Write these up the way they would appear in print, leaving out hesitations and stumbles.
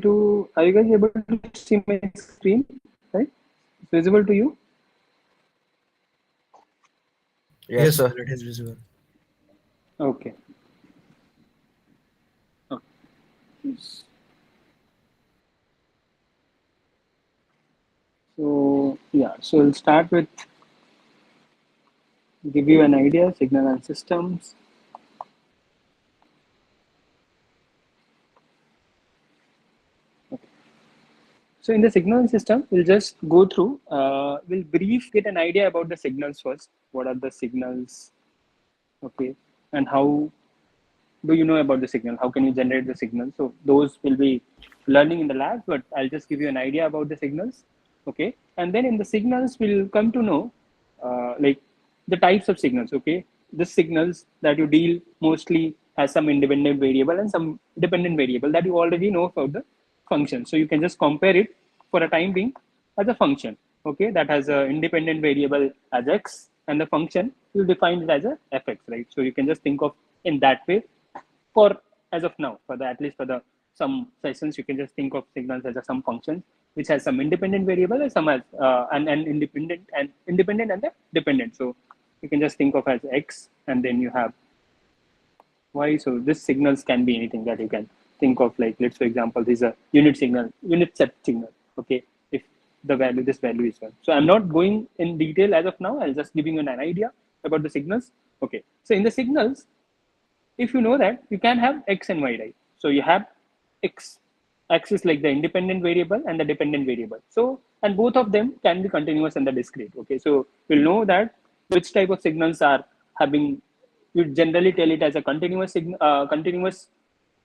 are you guys able to see my screen? Right? It's visible to you? Yes, Yes, sir. sir, it is visible. Okay. Okay. So yeah, so we'll start with give you an idea, signal and systems. So in the signal system, we'll just go through, we'll get an idea about the signals first. What are the signals? Okay. And how do you know about the signal? How can you generate the signal? So those will be learning in the lab, but I'll just give you an idea about the signals. Okay. And then in the signals, we'll come to know like the types of signals. Okay. The signals that you deal mostly has some independent variable and some dependent variable that you already know for the function. So you can just compare it for a time being as a function. Okay. That has an independent variable as x, and the function you define it as a fx, right? So you can just think of in that way for as of now, for the at least for the some sessions, you can just think of signals as a some function which has some independent variable and some as and independent and the dependent. So you can just think of as x, and then you have y. So this signals can be anything that you can think of. Like let's for example, this is a unit signal, unit set signal. Okay, if the value this value is 1. So I'm not going in detail as of now. I'll just giving you an idea about the signals. Okay, so in the signals, if you know that you can have x and y, right? So you have x is like the independent variable and the dependent variable. So and both of them can be continuous and the discrete. Okay, so we'll know that which type of signals are having. You generally tell it as a continuous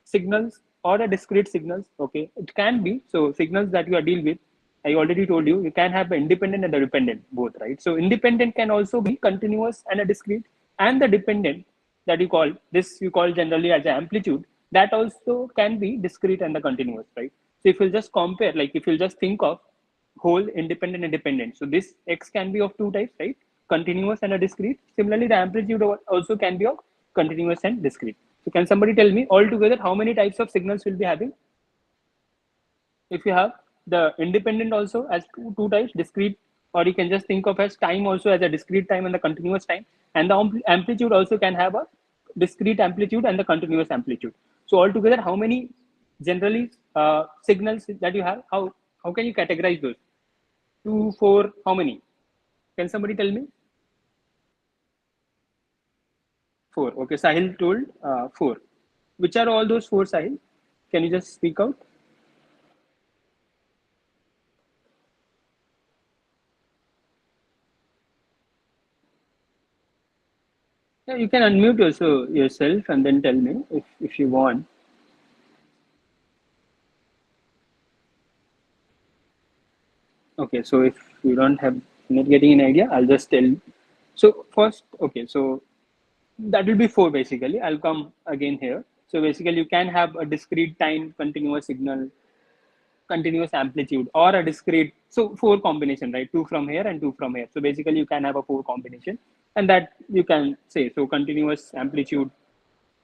signals or a discrete signals. Okay, it can be. So signals that you are deal with, I already told you, you can have an independent and a dependent both, right? So independent can also be continuous and a discrete, and the dependent that you call generally as an amplitude, that also can be discrete and the continuous, right? So if you'll just compare, like if you'll just think of whole independent and dependent, so this x can be of two types, right? Continuous and a discrete. Similarly, the amplitude also can be of continuous and discrete. So can somebody tell me altogether how many types of signals will be having? If you have the independent also as two types, discrete, or you can just think of as time also as a discrete time and the continuous time, and the amplitude also can have a discrete amplitude and the continuous amplitude. So altogether, how many generally signals that you have? How can you categorize those? Two, four, how many? Can somebody tell me? Four. Okay, Sahil told four. Which are all those four, Sahil? Can you just speak out? Yeah, you can unmute also yourself and then tell me if you want. Okay, so if you don't have not getting an idea, I'll just tell. So first, okay, so that will be four basically. I'll come again here. So basically, you can have a discrete time continuous signal, continuous amplitude, or a discrete. So four combination, right? Two from here and two from here. So basically, you can have a four combination, and that you can say so continuous amplitude,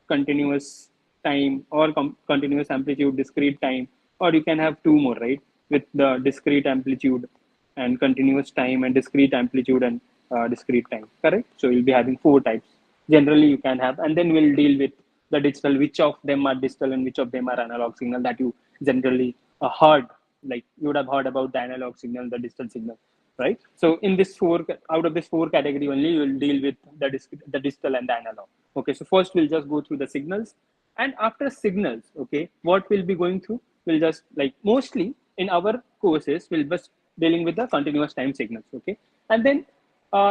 continuous time, or continuous amplitude, discrete time, or you can have two more, right? With the discrete amplitude and continuous time, and discrete amplitude and discrete time, correct? So you'll be having four types. Generally, you can have, and then we'll deal with the digital, which of them are digital and which of them are analog signal that you generally heard, like you would have heard about the analog signal, the digital signal, right? So in this four, out of this four category only, you will deal with the digital and the analog. Okay, so first we'll just go through the signals, and after signals, okay, what we'll be going through, we'll just like mostly in our courses, we'll just dealing with the continuous time signals, okay, and then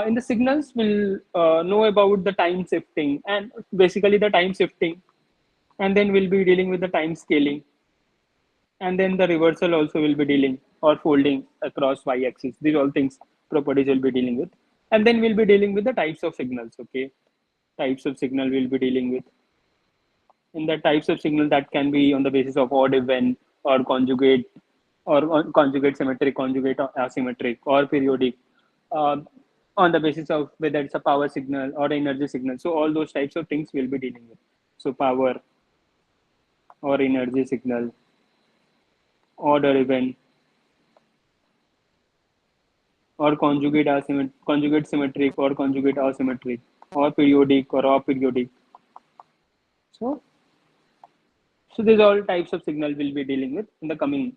in the signals, we'll know about the time shifting and basically the time shifting, and then we'll be dealing with the time scaling, and then the reversal also will be dealing or folding across y-axis. These all things properties will be dealing with, and then we'll be dealing with the types of signals. Okay, types of signal we'll be dealing with. In the types of signal that can be on the basis of odd even or conjugate, or conjugate symmetric, conjugate asymmetric, or periodic, uh, on the basis of whether it's a power signal or energy signal. So all those types of things we'll be dealing with. So power or energy signal, order even, or conjugate symmetric or conjugate asymmetric, or periodic or aperiodic. So, so these all types of signal we'll be dealing with in the coming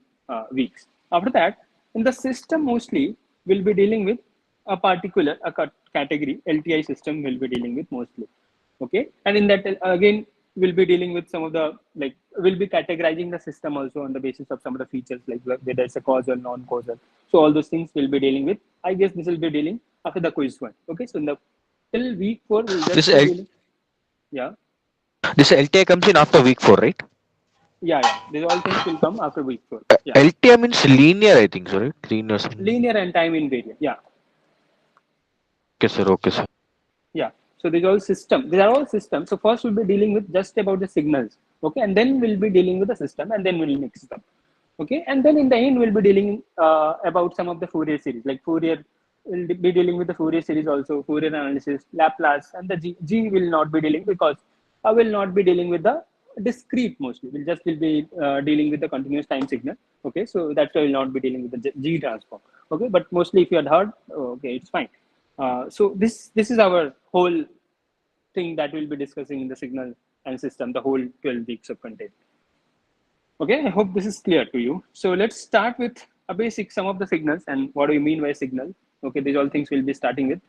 weeks. After that, in the system mostly we'll be dealing with a particular category LTI system we'll be dealing with mostly. Okay, and in that again we'll be dealing with some of the like we'll be categorizing the system also on the basis of some of the features like whether it's a causal, non-causal. So all those things we'll be dealing with. I guess this will be dealing after the quiz one. Okay, so in the till week 4 we'll This just be L- dealing. Yeah, this LTI comes in after week 4, right? yeah. These all things will come after week 4. Yeah. LTI means linear, I think, so right? Linear. Linear and time invariant. Yeah, Okay, sir. Okay, sir. yeah. So these all system. These are all systems. So first we'll be dealing with just about the signals. Okay, and then we'll be dealing with the system, and then we'll mix them. Okay, and then in the end we'll be dealing about some of the Fourier series. Like Fourier, will be dealing with the Fourier series also, Fourier analysis, Laplace, and the G will not be dealing because I will not be dealing with the discrete mostly. Will be dealing with the continuous time signal. Okay, so that's why I will not be dealing with the G transform. Okay, but mostly if you had heard, okay, it's fine. So this is our whole thing that we'll be discussing in the signal and system, the whole 12 weeks of content. Okay, I hope this is clear to you. So let's start with a basic some of the signals and what do you mean by signal. Okay, these all things we'll be starting with.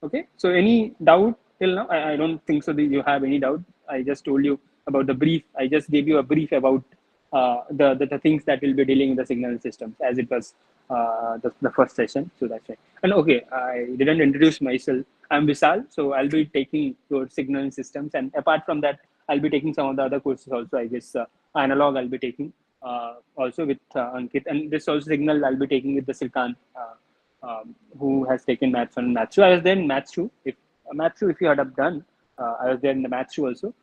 Okay, so any doubt till now? I don't think so that you have any doubt. I just told you about the brief. I just gave you a brief about the things that will be dealing with the signal systems as it was the first session. So that's right. And okay, I didn't introduce myself. I'm Vishal. So I'll be taking your signal systems. And apart from that, I'll be taking some of the other courses also. I guess analog I'll be taking also with Ankit. And this also signal I'll be taking with the Silkan. Who has taken maths 1 and maths 2. I was there in maths 2. If maths 2, if you had have done, I was there in the maths 2 also.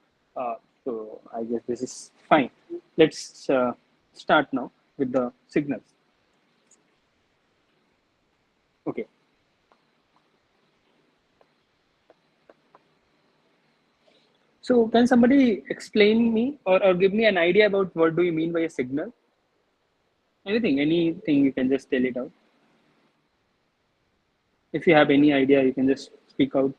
So I guess this is fine. Let's start now with the signals. Okay. So can somebody explain me or give me an idea about what do you mean by a signal? Anything you can just tell it out. If you have any idea, you can just speak out.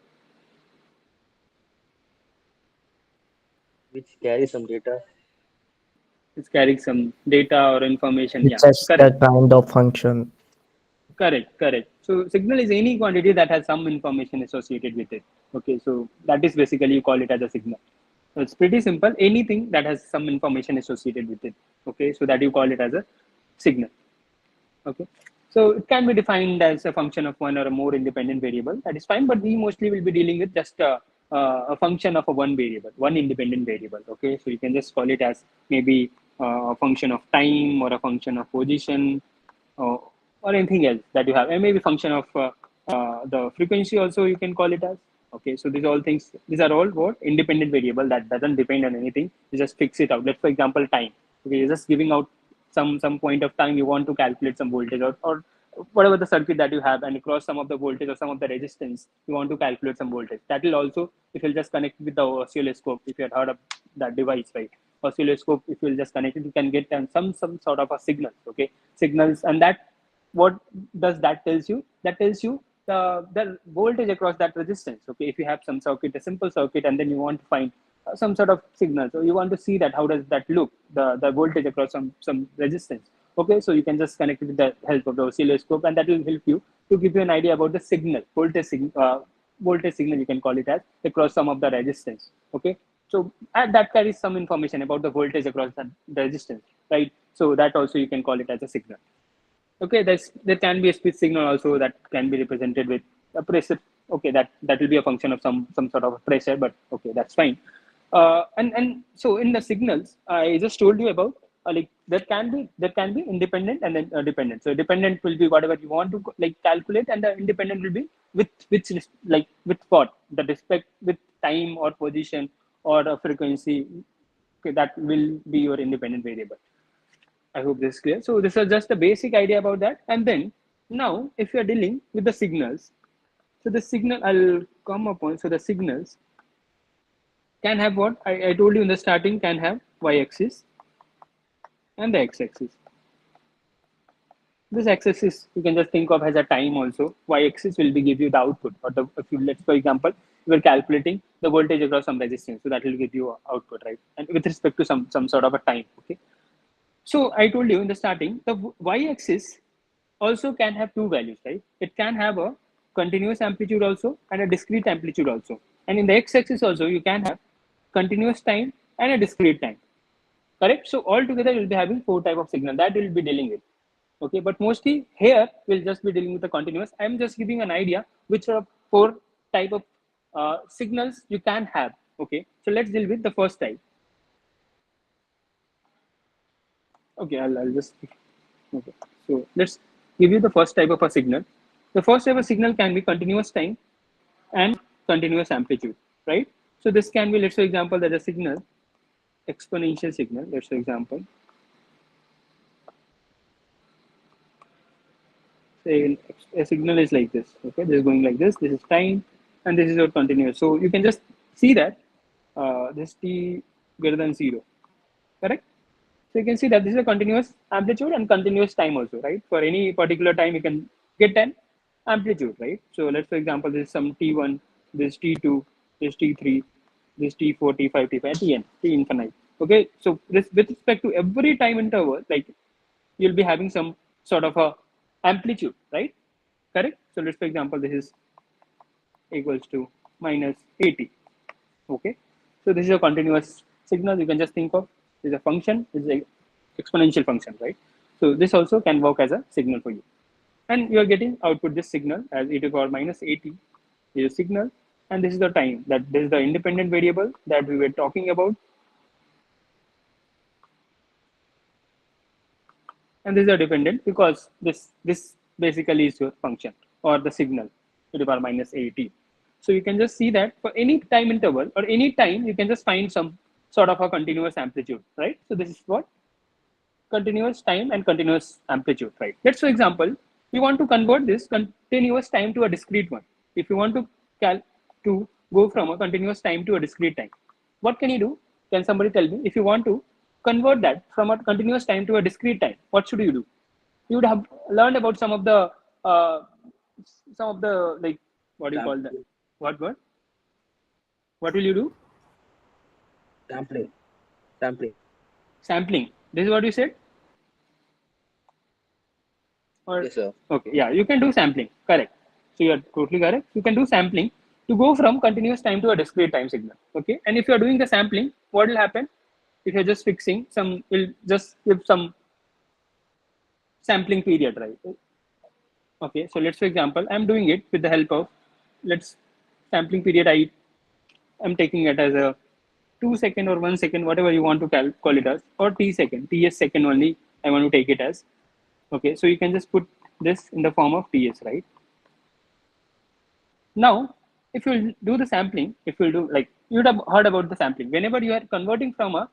which carry some data. It's carrying some data or information. It's Yeah, just the correct. kind of function. Correct. So signal is any quantity that has some information associated with it. Okay, so that is basically you call it as a signal. So it's pretty simple. Anything that has some information associated with it. Okay, so that you call it as a signal. Okay, so it can be defined as a function of one or a more independent variable. That is fine, but we mostly will be dealing with just a function of a one variable, one independent variable. Okay, so you can just call it as maybe a function of time or a function of position or anything else that you have, and maybe function of the frequency also you can call it as. Okay, so these are all what independent variable that doesn't depend on anything. You just fix it out. Let's for example time. Okay, you're just giving out some point of time you want to calculate some voltage or whatever the circuit that you have, and across some of the voltage or some of the resistance you want to calculate some voltage. That will also, if you'll just connect with the oscilloscope, if you had heard of that device, right? Oscilloscope, if you'll just connect it, you can get some sort of a signal. Okay, signals. And that, what does that tells you? That tells you the voltage across that resistance. Okay, if you have some circuit, a simple circuit, and then you want to find some sort of signal, so you want to see that how does that look, the voltage across some resistance. Okay, so you can just connect it with the help of the oscilloscope, and that will help you to give you an idea about the signal, voltage signal you can call it as, across some of the resistance. Okay, so that carries some information about the voltage across the resistance, right? So that also you can call it as a signal. Okay, there can be a speed signal also that can be represented with a pressure. Okay, that will be a function of some sort of pressure, but okay, that's fine. And so in the signals, I just told you about like there can be independent and then dependent. So dependent will be whatever you want to like calculate, and the independent will be with which like with what, the respect with time or position or a frequency. Okay, that will be your independent variable. I hope this is clear. So this is just a basic idea about that. And then now, if you are dealing with the signals, so the signal I'll come upon. So the signals can have what I told you in the starting, can have y-axis, and the x-axis. This axis you can just think of as a time also. Y-axis will be give you the output. Or the, if you, let's for example, you are calculating the voltage across some resistance, so that will give you output, right? And with respect to some sort of a time, okay. So I told you in the starting, the y-axis also can have two values, right? It can have a continuous amplitude also and a discrete amplitude also. And in the x-axis also, you can have continuous time and a discrete time, correct? So altogether, you'll be having four type of signal that we'll be dealing with. Okay, but mostly here we'll just be dealing with the continuous. I'm just giving an idea which are four type of signals you can have. Okay, so let's deal with the first type. Okay, I'll just, okay. So let's give you the first type of a signal. The first type of signal can be continuous time and continuous amplitude, right? So this can be, let's say example, that a signal, exponential signal, let's say example. Say a signal is like this, okay? This is going like this is time, and this is your continuous. So you can just see that this t greater than 0, correct? So you can see that this is a continuous amplitude and continuous time also, right? For any particular time, you can get an amplitude, right? So let's, for example, this is some t1, this t2, this t3, this t4, t5, t5, tn, t infinite. Okay, so this with respect to every time interval, like you'll be having some sort of a amplitude, right? Correct. So let's, for example, this is equals to minus 80. Okay, so this is a continuous signal. You can just think of is a function, is a exponential function, right? So this also can work as a signal for you, and you are getting output this signal as e to the power minus 80 is a signal, and this is the time, that this is the independent variable that we were talking about, and this is a dependent because this basically is your function or the signal e to the power minus 80. So you can just see that for any time interval or any time, you can just find some sort of a continuous amplitude, right? So this is what continuous time and continuous amplitude, right? Let's, for example, we want to convert this continuous time to a discrete one. If you want to go from a continuous time to a discrete time, what can you do? Can somebody tell me? If you want to convert that from a continuous time to a discrete time, what should you do? You would have learned about uh, some of the, like, what do you call that? What? What will you do? Sampling. Sampling. Sampling. This is what you said? Or Yes, sir. okay, yeah, you can do sampling. Correct. So you are totally correct. You can do sampling to go from continuous time to a discrete time signal. Okay. And if you are doing the sampling, what will happen? If you're just fixing some, will just give some sampling period, right? Okay. So let's, for example, I'm doing it with the help of, let's, sampling period. I'm taking it as a 2 second or 1 second, whatever you want to call it as, or ts second only. I want to take it as. Okay, so you can just put this in the form of ts, right? Now, if you do the sampling, if you do, like, you would have heard about the sampling. Whenever you are converting from a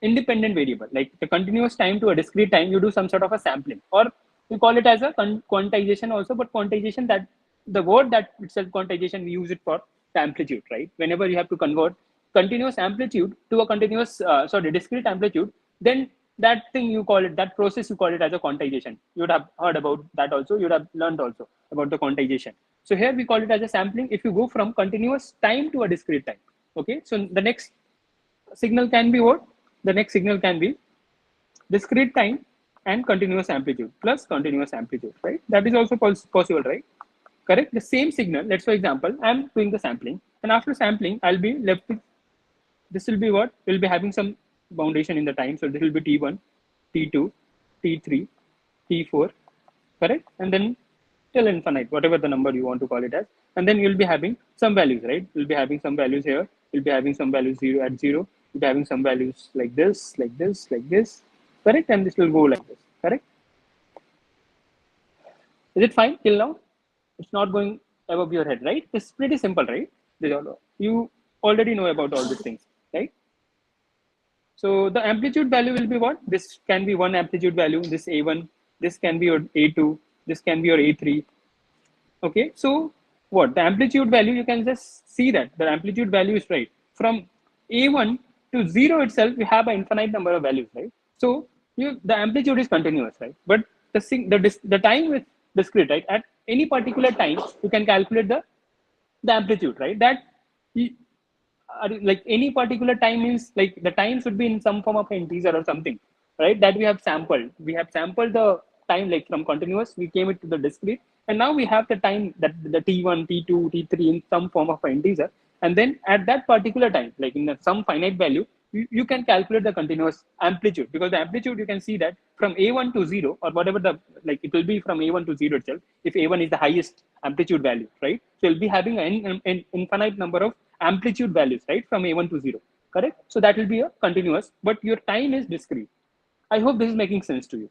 independent variable, like the continuous time to a discrete time, you do some sort of a sampling, or we call it as a quantization also. But quantization, that the word that itself, quantization, we use it for the amplitude, right? Whenever you have to convert continuous amplitude to a continuous, discrete amplitude, then that thing you call it, that process you call it as a quantization. You would have heard about that also. You would have learned also about the quantization. So here we call it as a sampling if you go from continuous time to a discrete time. Okay, so the next signal can be what? The next signal can be discrete time and continuous amplitude plus continuous amplitude, right? That is also possible, right? Correct. The same signal. Let's, for example, I'm doing the sampling, and after sampling, I'll be left with, this will be what? We'll be having some boundation in the time. So this will be T1, T2, T3, T4, correct? And then till infinite, whatever the number you want to call it as. And then you'll be having some values, right? You'll be having some values here. You'll be having some values 0 at 0. You'll be having some values like this, like this, like this, correct? And this will go like this, correct? Is it fine till now? It's not going above your head, right? It's pretty simple, right? You already know about all these things, right? So the amplitude value will be what? This can be one amplitude value, this A1, this can be your A2, this can be your A3. Okay, so what? The amplitude value, you can just see that the amplitude value is right. From A1 to 0 itself, we have an infinite number of values, right? So the amplitude is continuous, right? But the time is discrete, right? At any particular time, you can calculate the amplitude, right? That you, like any particular time means like the time should be in some form of integer or something, right? That we have sampled. We have sampled the time like from continuous, we came it to the discrete, and now we have the time that the t1, t2, t3 in some form of an integer, and then at that particular time, like in some finite value, you can calculate the continuous amplitude, because the amplitude you can see that from a1 to 0 or whatever the like it will be from a1 to 0 itself, if a1 is the highest amplitude value, right? So you'll be having an infinite number of amplitude values, right, from a1 to 0, correct? So that will be a continuous, but your time is discrete. I hope this is making sense to you.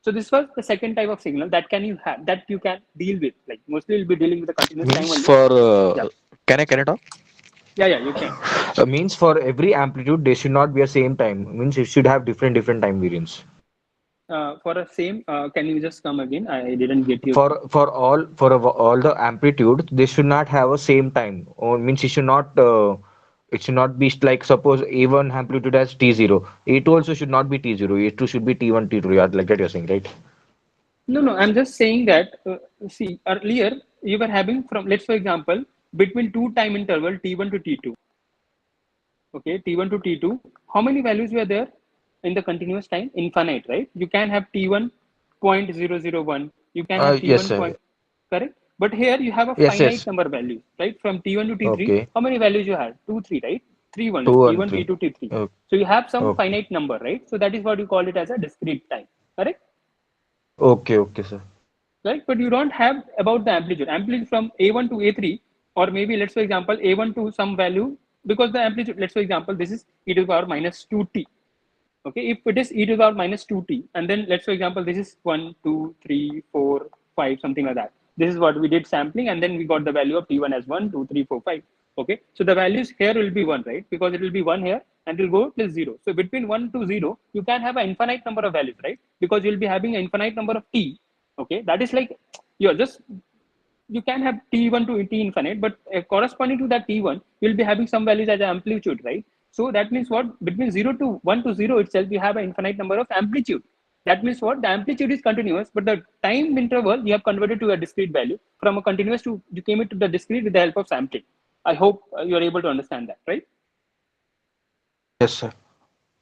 So this was the second type of signal that can you have that you can deal with. Like mostly you'll be dealing with the continuous time Means only. for Yeah, can I talk? yeah, you can. Means for every amplitude they should not be a same time. Means it should have different time variance. For a same, can you just come again? I didn't get you. For all the amplitude they should not have a same time. Or means it should not be like suppose A1 amplitude as T0. A2 also should not be T0. A2 should be T1 T2. Yeah, like that you're saying, right? No, no, I'm just saying that, see, earlier you were having from, let's for example, between two time interval T1 to T2, okay, T1 to T2, how many values were there in the continuous time? Infinite, right? You can have T1 0.001, you can have Yes, T1 sir. point, correct? But here you have a Yes, finite yes. number of values, right? From T1 to T3, Okay. how many values you had? 2, 3, right? 3 only, 2 and T1, 3. T2, T3. Okay. So you have some Okay. finite number, right? So that is what you call it as a discrete time, correct? Okay. Okay, sir. Right? But you don't have about the amplitude. Amplitude from A1 to A3, or maybe let's for example A1 to some value, because the amplitude, let's for example, this is e to the power minus 2t. Okay, if it is e to the power minus 2t, and then let's for example, this is 1, 2, 3, 4, 5, something like that. This is what we did sampling, and then we got the value of t1 as 1, 2, 3, 4, 5. Okay, so the values here will be 1, right? Because it will be 1 here and it will go till 0. So between 1 to 0, you can have an infinite number of values, right? Because you'll be having an infinite number of t. Okay, that is like you're just you can have t1 to t infinite, but corresponding to that t1, you'll be having some values as amplitude, right? So that means what? Between 0 to 1 to 0 itself, you have an infinite number of amplitude. That means what? The amplitude is continuous, but the time interval you have converted to a discrete value. From a continuous to, you came it to the discrete with the help of sampling. I hope you are able to understand that, right? Yes, sir.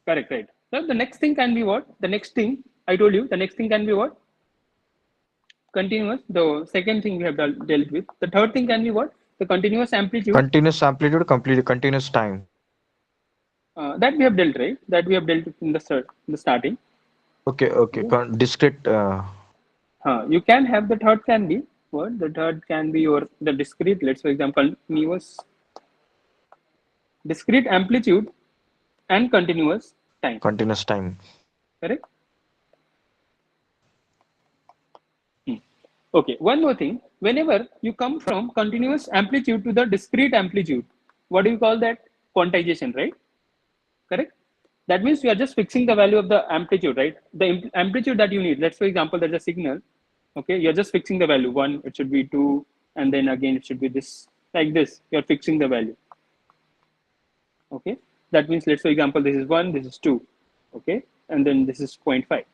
Correct, right. So the next thing can be what? The next thing, I told you, the next thing can be what? Continuous. The second thing we have dealt with. The third thing can be what? The continuous amplitude. Continuous amplitude, complete continuous time. That we have dealt, right? That we have dealt in the starting. Okay, okay. Okay. Discrete. You can have the third can be what? The third can be your the discrete. Let's for example, continuous discrete amplitude and continuous time. Continuous time. Correct? Okay. One more thing. Whenever you come from continuous amplitude to the discrete amplitude, what do you call that? Quantization, right? Correct? That means you are just fixing the value of the amplitude, right? The amplitude that you need. Let's, for example, there's a signal. Okay, you're just fixing the value. 1, it should be 2, and then again it should be this, like this. You're fixing the value. Okay, that means let's, for example, this is 1, this is 2. Okay, and then this is 0.5.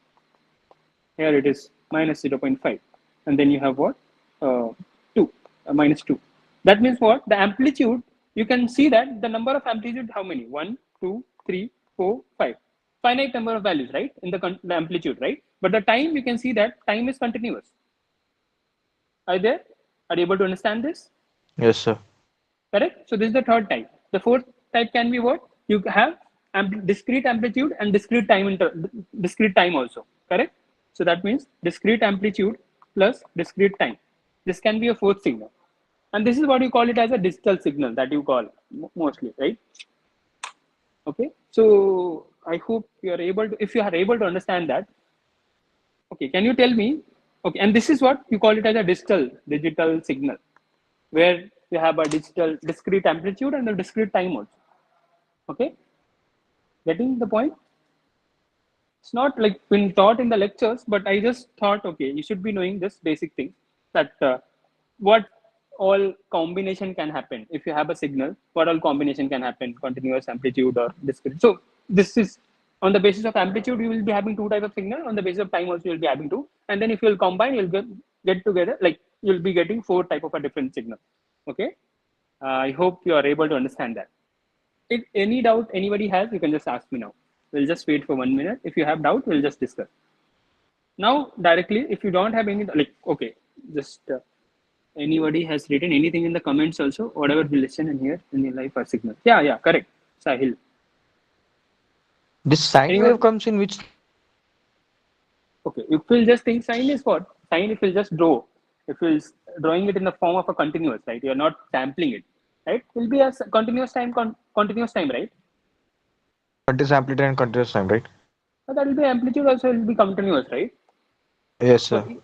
Here it is minus 0.5, and then you have what? 2, minus 2. That means what? The amplitude, you can see that the number of amplitude, how many? 1, 2, 3, 4, 5. Finite number of values, right? In the amplitude, right? But the time, you can see that time is continuous. Are you there? Are you able to understand this? Yes, sir. Correct? So this is the third type. The fourth type can be what? You have discrete amplitude and discrete time also. Correct? So that means discrete amplitude plus discrete time. This can be a fourth signal. And this is what you call it as a digital signal that you call mostly, right? Okay. So I hope you are able to, if you are able to understand that. Okay. Can you tell me? Okay. And this is what you call it as a digital signal, where you have a digital discrete amplitude and a discrete time also. Okay. Getting the point? It's not like been taught in the lectures, but I just thought, okay, you should be knowing this basic thing, that what all combination can happen if you have a signal. What all combination can happen? Continuous amplitude or discrete. So this is On the basis of amplitude, you will be having two types of signal. On the basis of time also, you'll be having two. And then if you'll combine, you'll get together, like you'll be getting four type of a different signal. Okay. I hope you are able to understand that. If any doubt anybody has, you can just ask me now. We'll just wait for 1 minute. If you have doubt, we'll just discuss. Now, directly, if you don't have any, like, okay, just anybody has written anything in the comments also, whatever we listen and hear in your life are signals. Yeah, correct. Sahil. This sine wave Anyone? comes in which? Okay, if we'll just think sine is what? Sine, if we'll just draw, if we'll drawing it in the form of a continuous, right? You're not sampling it, right? Will be a continuous time, continuous time, right? Continuous amplitude and continuous time, right? But that will be amplitude also will be continuous, right? Yes, For sir.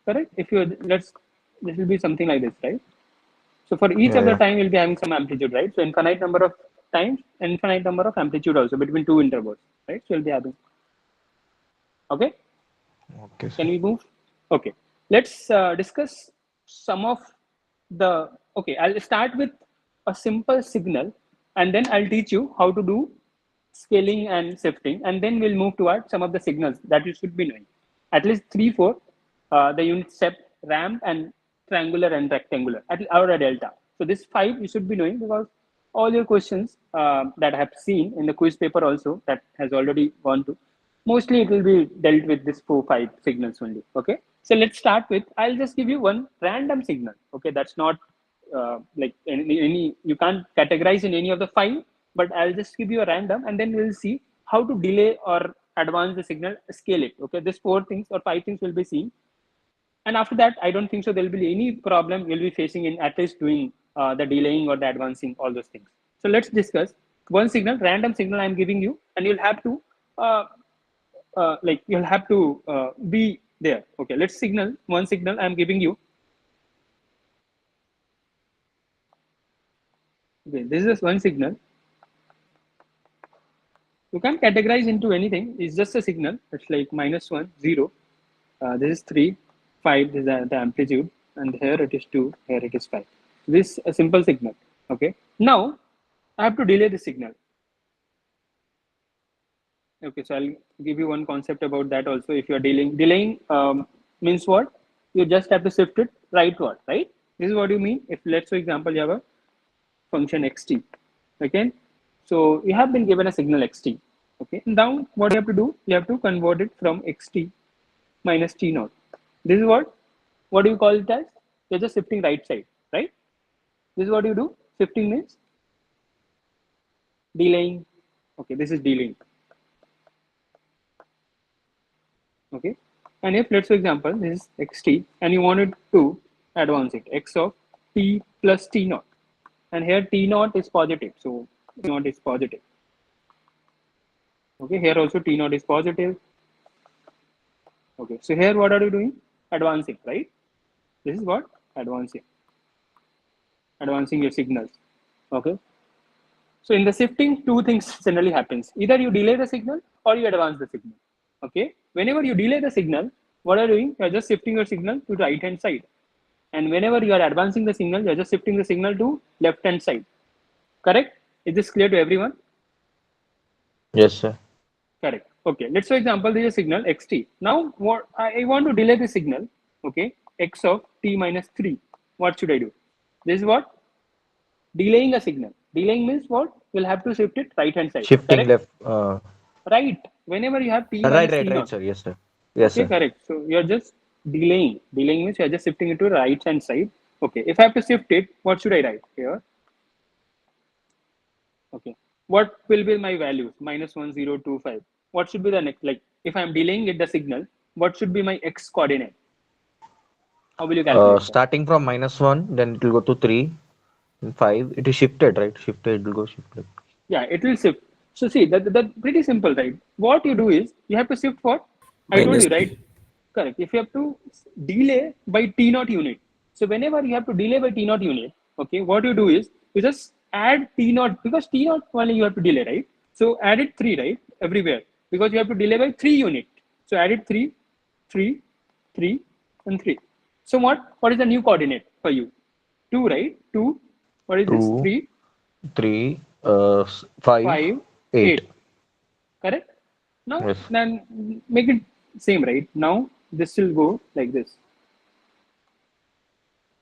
correct. If you let's this will be something like this, right? So for each Yeah, of the yeah. time, you'll be having some amplitude, right? So infinite number of times, infinite number of amplitude also between two intervals, right? So you'll be having. Okay. Okay, Can sir. we move? Okay. Let's discuss some of the. Okay, I'll start with a simple signal, and then I'll teach you how to do scaling and shifting, and then we'll move toward some of the signals that you should be knowing. At least three, four, the unit step, ramp, and triangular and rectangular, or a delta. So this five you should be knowing because all your questions that I have seen in the quiz paper also that has already gone to, mostly it will be dealt with this four, five signals only. Okay. So let's start with, I'll just give you one random signal. Okay. That's not like any, you can't categorize in any of the five, but I'll just give you a random and then we'll see how to delay or advance the signal, scale it. Okay. These four things or five things we'll be seeing. And after that, I don't think so there'll be any problem you'll be facing in at least doing the delaying or the advancing, all those things. So let's discuss one signal, random signal I'm giving you, and you'll have to uh, like you'll have to be there. Okay, let's signal one signal I'm giving you. Okay, this is one signal. You can't categorize into anything. It's just a signal. It's like -1, 0. This is 3, 5. This is the amplitude, and here it is 2. Here it is 5. This is a simple signal. Okay. Now I have to delay the signal. Okay, so I'll give you one concept about that also. If you're delaying means what? You just have to shift it rightward, right? This is what you mean. If let's for example you have a function xt, okay? So you have been given a signal xt, okay? Now what you have to do? You have to convert it from xt minus t naught. This is what do you call it as? You're just shifting right side, right? This is what you do. Shifting means delaying. Okay, this is delaying. Okay, and if let's for example this is xt and you wanted to advance it, x of t plus t naught, and here t naught is positive, so t naught is positive. Okay, here also t naught is positive. Okay, so here what are you doing? Advancing, right? This is what? Advancing your signals. Okay, so in the shifting, two things generally happens: either you delay the signal or you advance the signal. Okay, whenever you delay the signal, what are you doing? You're just shifting your signal to the right hand side, and whenever you are advancing the signal, you're just shifting the signal to left hand side. Correct? Is this clear to everyone? Yes, sir. Correct. Okay, let's for example this is a signal xt. Now what I want to delay the signal. Okay, x of t minus 3. What should I do? This is what? Delaying a signal. Delaying means what? We'll have to shift it right hand side. Shifting Correct? left. Right. Whenever you have t Right, minus right, t right, naught. sir. Yes, sir. Yes, Okay, sir. correct. So you're just delaying. Delaying means you're just shifting it to the right hand side. Okay. If I have to shift it, what should I write here? Okay. What will be my values? -1025. What should be the next? Like if I'm delaying it the signal, what should be my x coordinate? How will you calculate that? Starting from -1, then it will go to 3, and 5. It is shifted, right? Shifted, it will go shifted. Yeah, it will shift. So see that pretty simple, right? What you do is you have to shift what I told minus you, right? Correct. If you have to delay by T naught unit, so whenever you have to delay by T naught unit, okay, what you do is you just add T naught because T naught only you have to delay, right? So add it 3, right? Everywhere because you have to delay by 3 unit. So add it 3, 3, 3, and 3. So what is the new coordinate for you? 2, right? 2. What is this? 2, 3, 3, 5, 5, 8. 8. Correct? Now Yes. then make it same, right? Now this will go like this.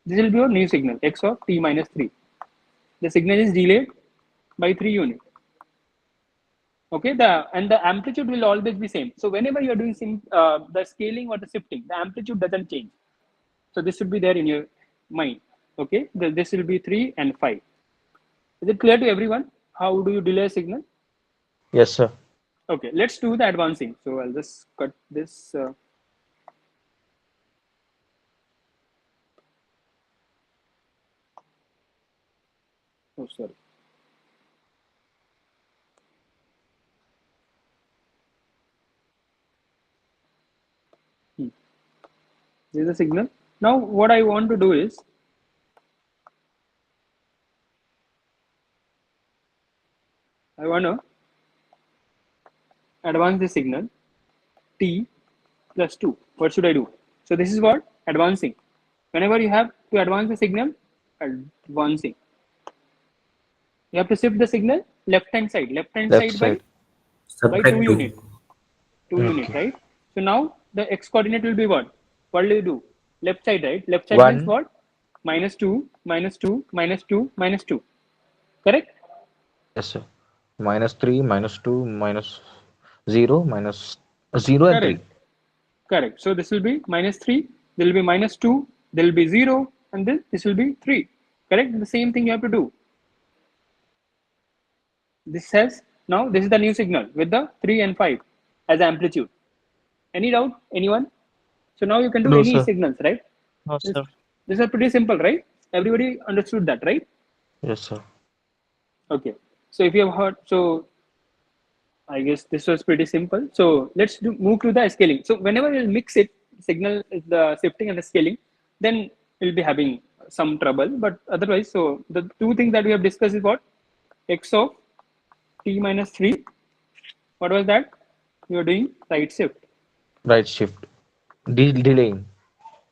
This will be your new signal x of t minus 3. The signal is delayed by 3 units. Okay, and the amplitude will always be same. So whenever you are doing the scaling or the shifting, the amplitude doesn't change. So this should be there in your mind. Okay, this will be 3 and 5. Is it clear to everyone? How do you delay a signal? Yes, sir. Okay, let's do the advancing. So I'll just cut this. Oh, sorry. This is the signal. Now what I want to do is, I want to advance the signal t plus 2. What should I do? So this is what advancing. Whenever you have to advance the signal, advancing. You have to shift the signal left hand Left side side. by 2 Subtract 2. unit, 2 unit, Okay. right? So now the x coordinate will be what? What will you do? Left side, right? Left side means 1. what? Minus 2, minus 2, minus 2, minus 2. Correct? Yes, sir. Minus 3, minus 2, minus 0, minus 0 and 3. Correct. Correct. So this will be minus 3, there will be minus 2, there will be 0, and then this will be 3. Correct? The same thing you have to do. This has, now this is the new signal with the 3 and 5 as amplitude. Any doubt? Anyone? So now you can do No, any sir. signals, right? No, This, sir. this is pretty simple, right? Everybody understood that, right? Yes, sir. Okay. So if you have heard, so I guess this was pretty simple. So let's move to the scaling. So whenever we'll mix it, signal, the shifting and the scaling, then we'll be having some trouble. But otherwise, so the two things that we have discussed is what? X of t minus 3. What was that? You are doing right shift. Right shift. Delaying.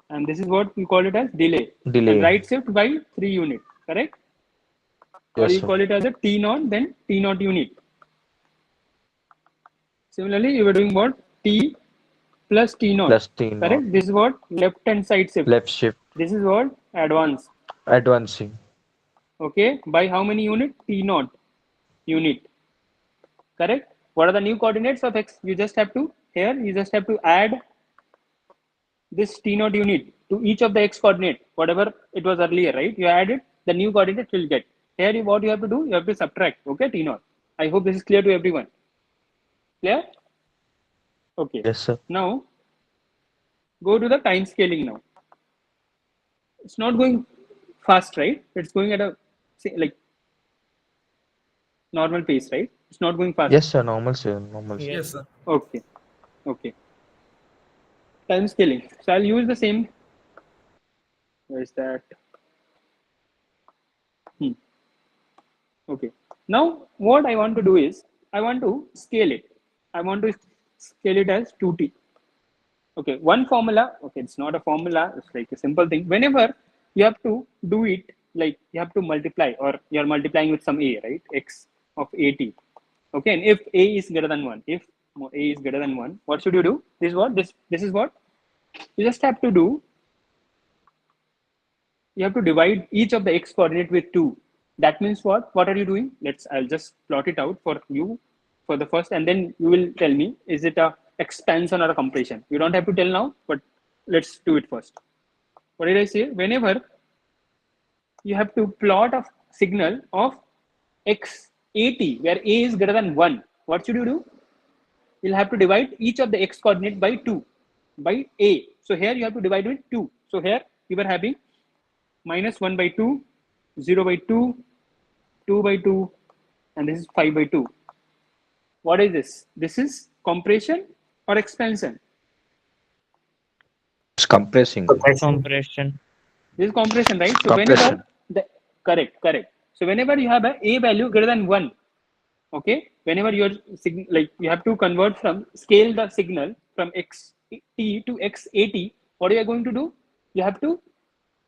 And this is what you call it as delay. And Delaying. right shift by 3 unit, correct? Or Yes, you sir. call it as a T naught, then T naught unit. Similarly, you were doing what? T plus T naught, Plus T naught. correct? This is what left hand side shift. Left shift. This is what advance. Advancing. Okay, by how many unit? T naught unit, correct? What are the new coordinates of x? You just have to, here, you just have to add this T naught unit to each of the x coordinate, whatever it was earlier, right? You add it, the new coordinate will get. Here, what you have to do, you have to subtract, okay, T naught. I hope this is clear to everyone. Clear? Okay. Yes, sir. Now, go to the time scaling now. It's not going fast, right? It's going at a, say, like normal pace, right? It's not going fast. Yes, sir. Normal, sir. Normal, sir. Yes, sir. Okay. Okay. Time scaling. So I'll use the same. Where is that? Okay. Now, what I want to do is, I want to scale it. I want to scale it as 2t. Okay, one formula. Okay, it's not a formula. It's like a simple thing. Whenever you have to do it, like you have to multiply, or you're multiplying with some a, right? X of at. Okay, and if a is greater than 1, if a is greater than 1, what should you do? This is what? This is what? You just have to do, you have to divide each of the x coordinate with 2. That means what? What are you doing? I'll just plot it out for you for the first, and then you will tell me, is it a expansion or a compression? You don't have to tell now, but let's do it first. What did I say? Whenever you have to plot a signal of x at, where a is greater than 1, what should you do? You'll have to divide each of the x coordinate by 2, by a. So here you have to divide with 2. So here you were having minus 1 by 2, 0 by 2, 2 by 2, and this is 5 by 2. What is this? This is compression or expansion? It's compressing. Compression. This is compression, right? So Compression. whenever correct. So whenever you have a value greater than 1, okay, whenever you're like you have to convert from scale the signal from x t to x at, what are you going to do? You have to,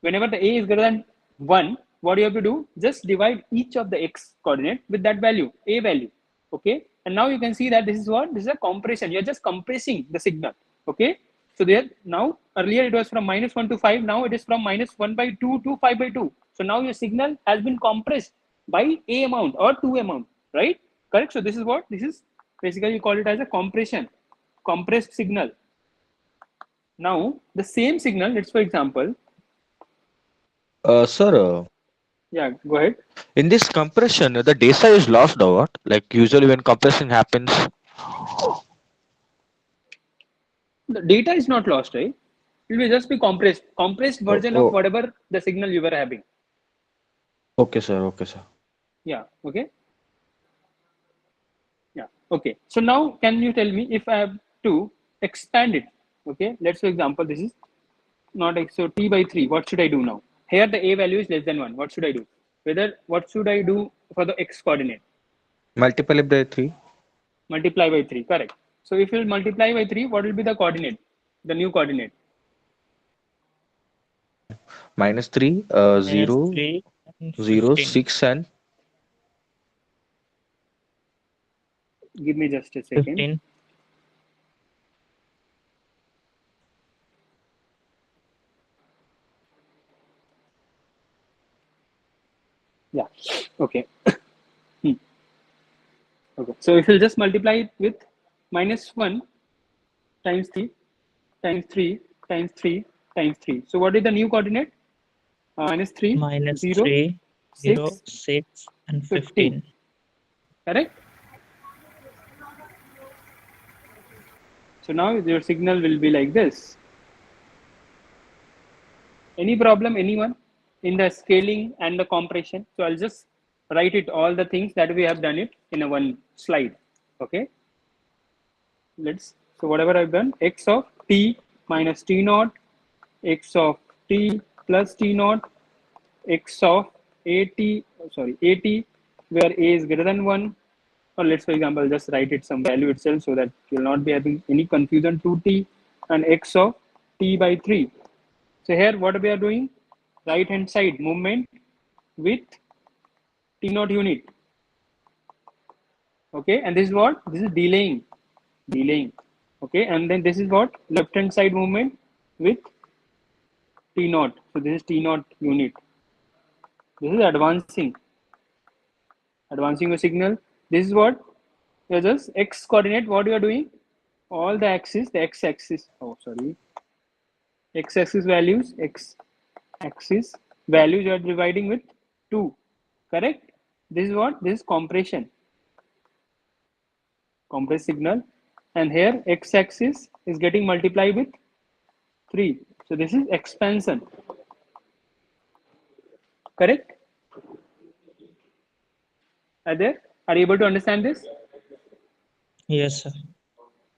whenever the a is greater than 1, what do you have to do? Just divide each of the x coordinate with that value, a value, okay? And now you can see that this is what? This is a compression. You're just compressing the signal. Okay. So there now earlier it was from -1 to 5. Now it is from -1/2 to 5/2. So now your signal has been compressed by a amount or 2 amount, right? Correct. So this is what? This is basically you call it as a compression, compressed signal. Now the same signal, let's for example, Sir, yeah, go ahead. in this compression, the data is lost or what? Like usually when compression happens. The data is not lost, right? It will just be compressed Oh, version of oh, whatever the signal you were having. okay, sir. Okay, sir. Yeah. Okay. Yeah. Okay. So now can you tell me if I have to expand it? Okay. Let's for example, this is not x, so t by 3. What should I do now? Here the a value is less than 1. What should I do? What should I do for the x coordinate? Multiply by 3. Multiply by 3. Correct. So if you multiply by 3, what will be the coordinate? The new coordinate. -3, minus 0, 3 and 0, 15. 6, and Give me just a second. 15. Yeah. Okay. Okay. So if you just multiply it with -1 times 3 times 3 times 3 times 3. So what is the new coordinate? -3, Minus 0, 3, 0, 6, 6, and 15. 15. Correct? So now your signal will be like this. Any problem, anyone, in the scaling and the compression? So I'll just write it all the things that we have done it in a one slide. Okay. So whatever I've done, x of t minus t naught, x of t plus t naught, x of at, where a is greater than 1, or let's for example just write it some value itself so that you'll not be having any confusion, 2t, and x of t by 3. So here what we are doing, right hand side movement with t naught unit. Okay, and this is what? This is delaying. Okay, and then this is what? Left hand side movement with t naught. So this is t naught unit. This is advancing a signal. This is what? You're just x coordinate. What you are doing? All the axis, the x axis. Oh, sorry. X axis values, you are dividing with 2. Correct? This is what? This is compression. Compressed signal. And here x axis is getting multiplied with 3. So this is expansion. Correct? Are there? Are you able to understand this? Yes, sir.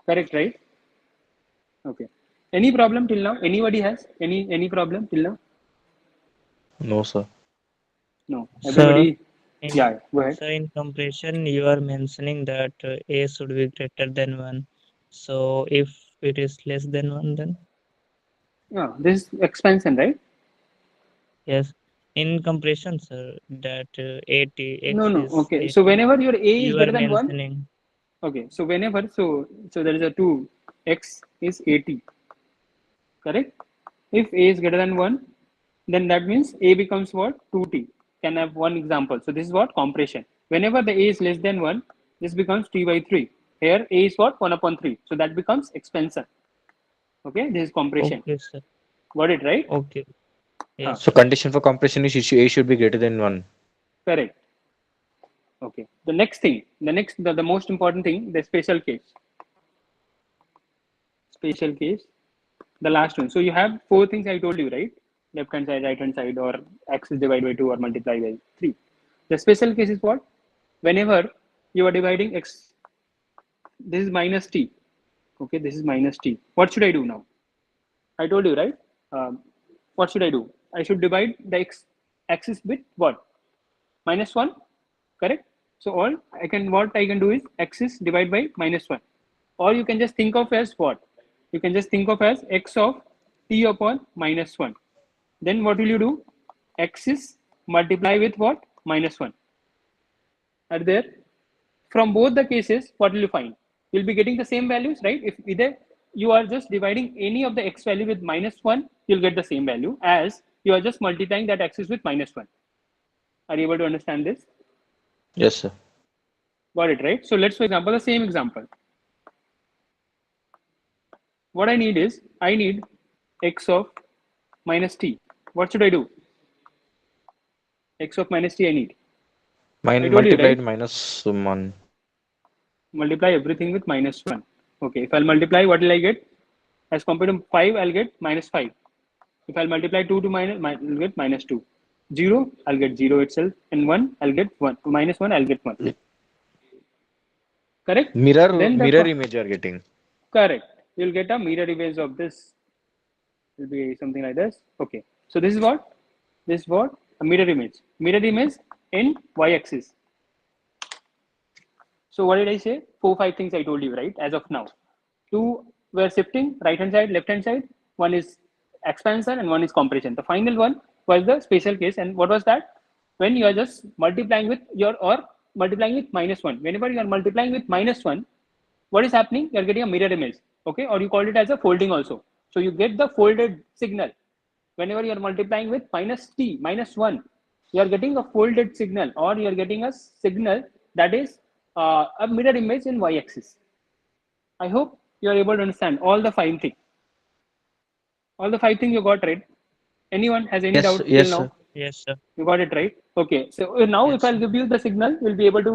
Correct, right? Okay. Any problem till now? Anybody has any problem till now? no, sir. No. Sir, Everybody. Yeah. Go ahead. in compression, you are mentioning that a should be greater than 1. So if it is less than 1, then Yeah. This is expansion, right? yes. In compression, sir, that No. AT, No. is Okay. So 80, whenever your a is you are greater than 1, mentioning. okay. So whenever so there is a 2, x is 80. Correct? If a is greater than 1, then that means a becomes what? 2t. Can I have one example? So this is what? Compression. Whenever the a is less than 1, this becomes t by 3. Here a is what? 1 upon 3. So that becomes expansion. Okay, this is compression. Okay, sir. Got it right? Okay. Yes, So sir. condition for compression is A should be greater than 1. Correct. Okay. The next thing, the most important thing, the special case. Special case, the last one. So you have 4 things I told you, right? Left hand side, right hand side, or x is divided by 2 or multiply by 3. The special case is what? Whenever you are dividing x, this is minus t. Okay, this is minus t. What should I do now? I told you, right? What should I do? I should divide the x axis with what? -1, correct? So what I can do is axis divided by -1. Or you can just think of as what? You can just think of as x of t upon -1. Then what will you do? Axis multiply with what? -1. Are there? from both the cases, what will you find? You'll be getting the same values, right? If either you are just dividing any of the x value with -1, you'll get the same value as you are just multiplying that axis with -1. Are you able to understand this? Yes, sir. Got it, right? So let's, for example, the same example. What I need is, I need x of minus t. What should I do? X of minus t I need. Mine I told you, multiplied right? -1. Multiply everything with -1. Okay, if I'll multiply, what will I get? As compared to 5, I'll get -5. If I'll multiply 2 to I'll get -2. 0, I'll get 0 itself. And 1, I'll get 1. -1, I'll get 1. Correct? Mirror Then mirror image you are getting. correct. You'll get a mirror image of this. Will be something like this. Okay. So this is what? This is what? A mirror image. Mirror image in y-axis. So what did I say? 4, 5 things I told you, right? As of now. 2 were shifting, right hand side, left hand side. 1 is expansion and 1 is compression. The final one was the special case. And what was that? When you are just multiplying with or multiplying with -1. Whenever you are multiplying with -1, what is happening? You are getting a mirror image. Okay. Or you called it as a folding also. So you get the folded signal. Whenever you are multiplying with -1, you are getting a folded signal, or you are getting a signal that is a mirror image in y-axis. I hope you are able to understand all the 5 things. All the 5 things you got right. Anyone has any Yes, doubt till yes, sir. now? Yes, sir. You got it right. Okay. So now if Yes, I'll sir. give you the signal, you'll be able to.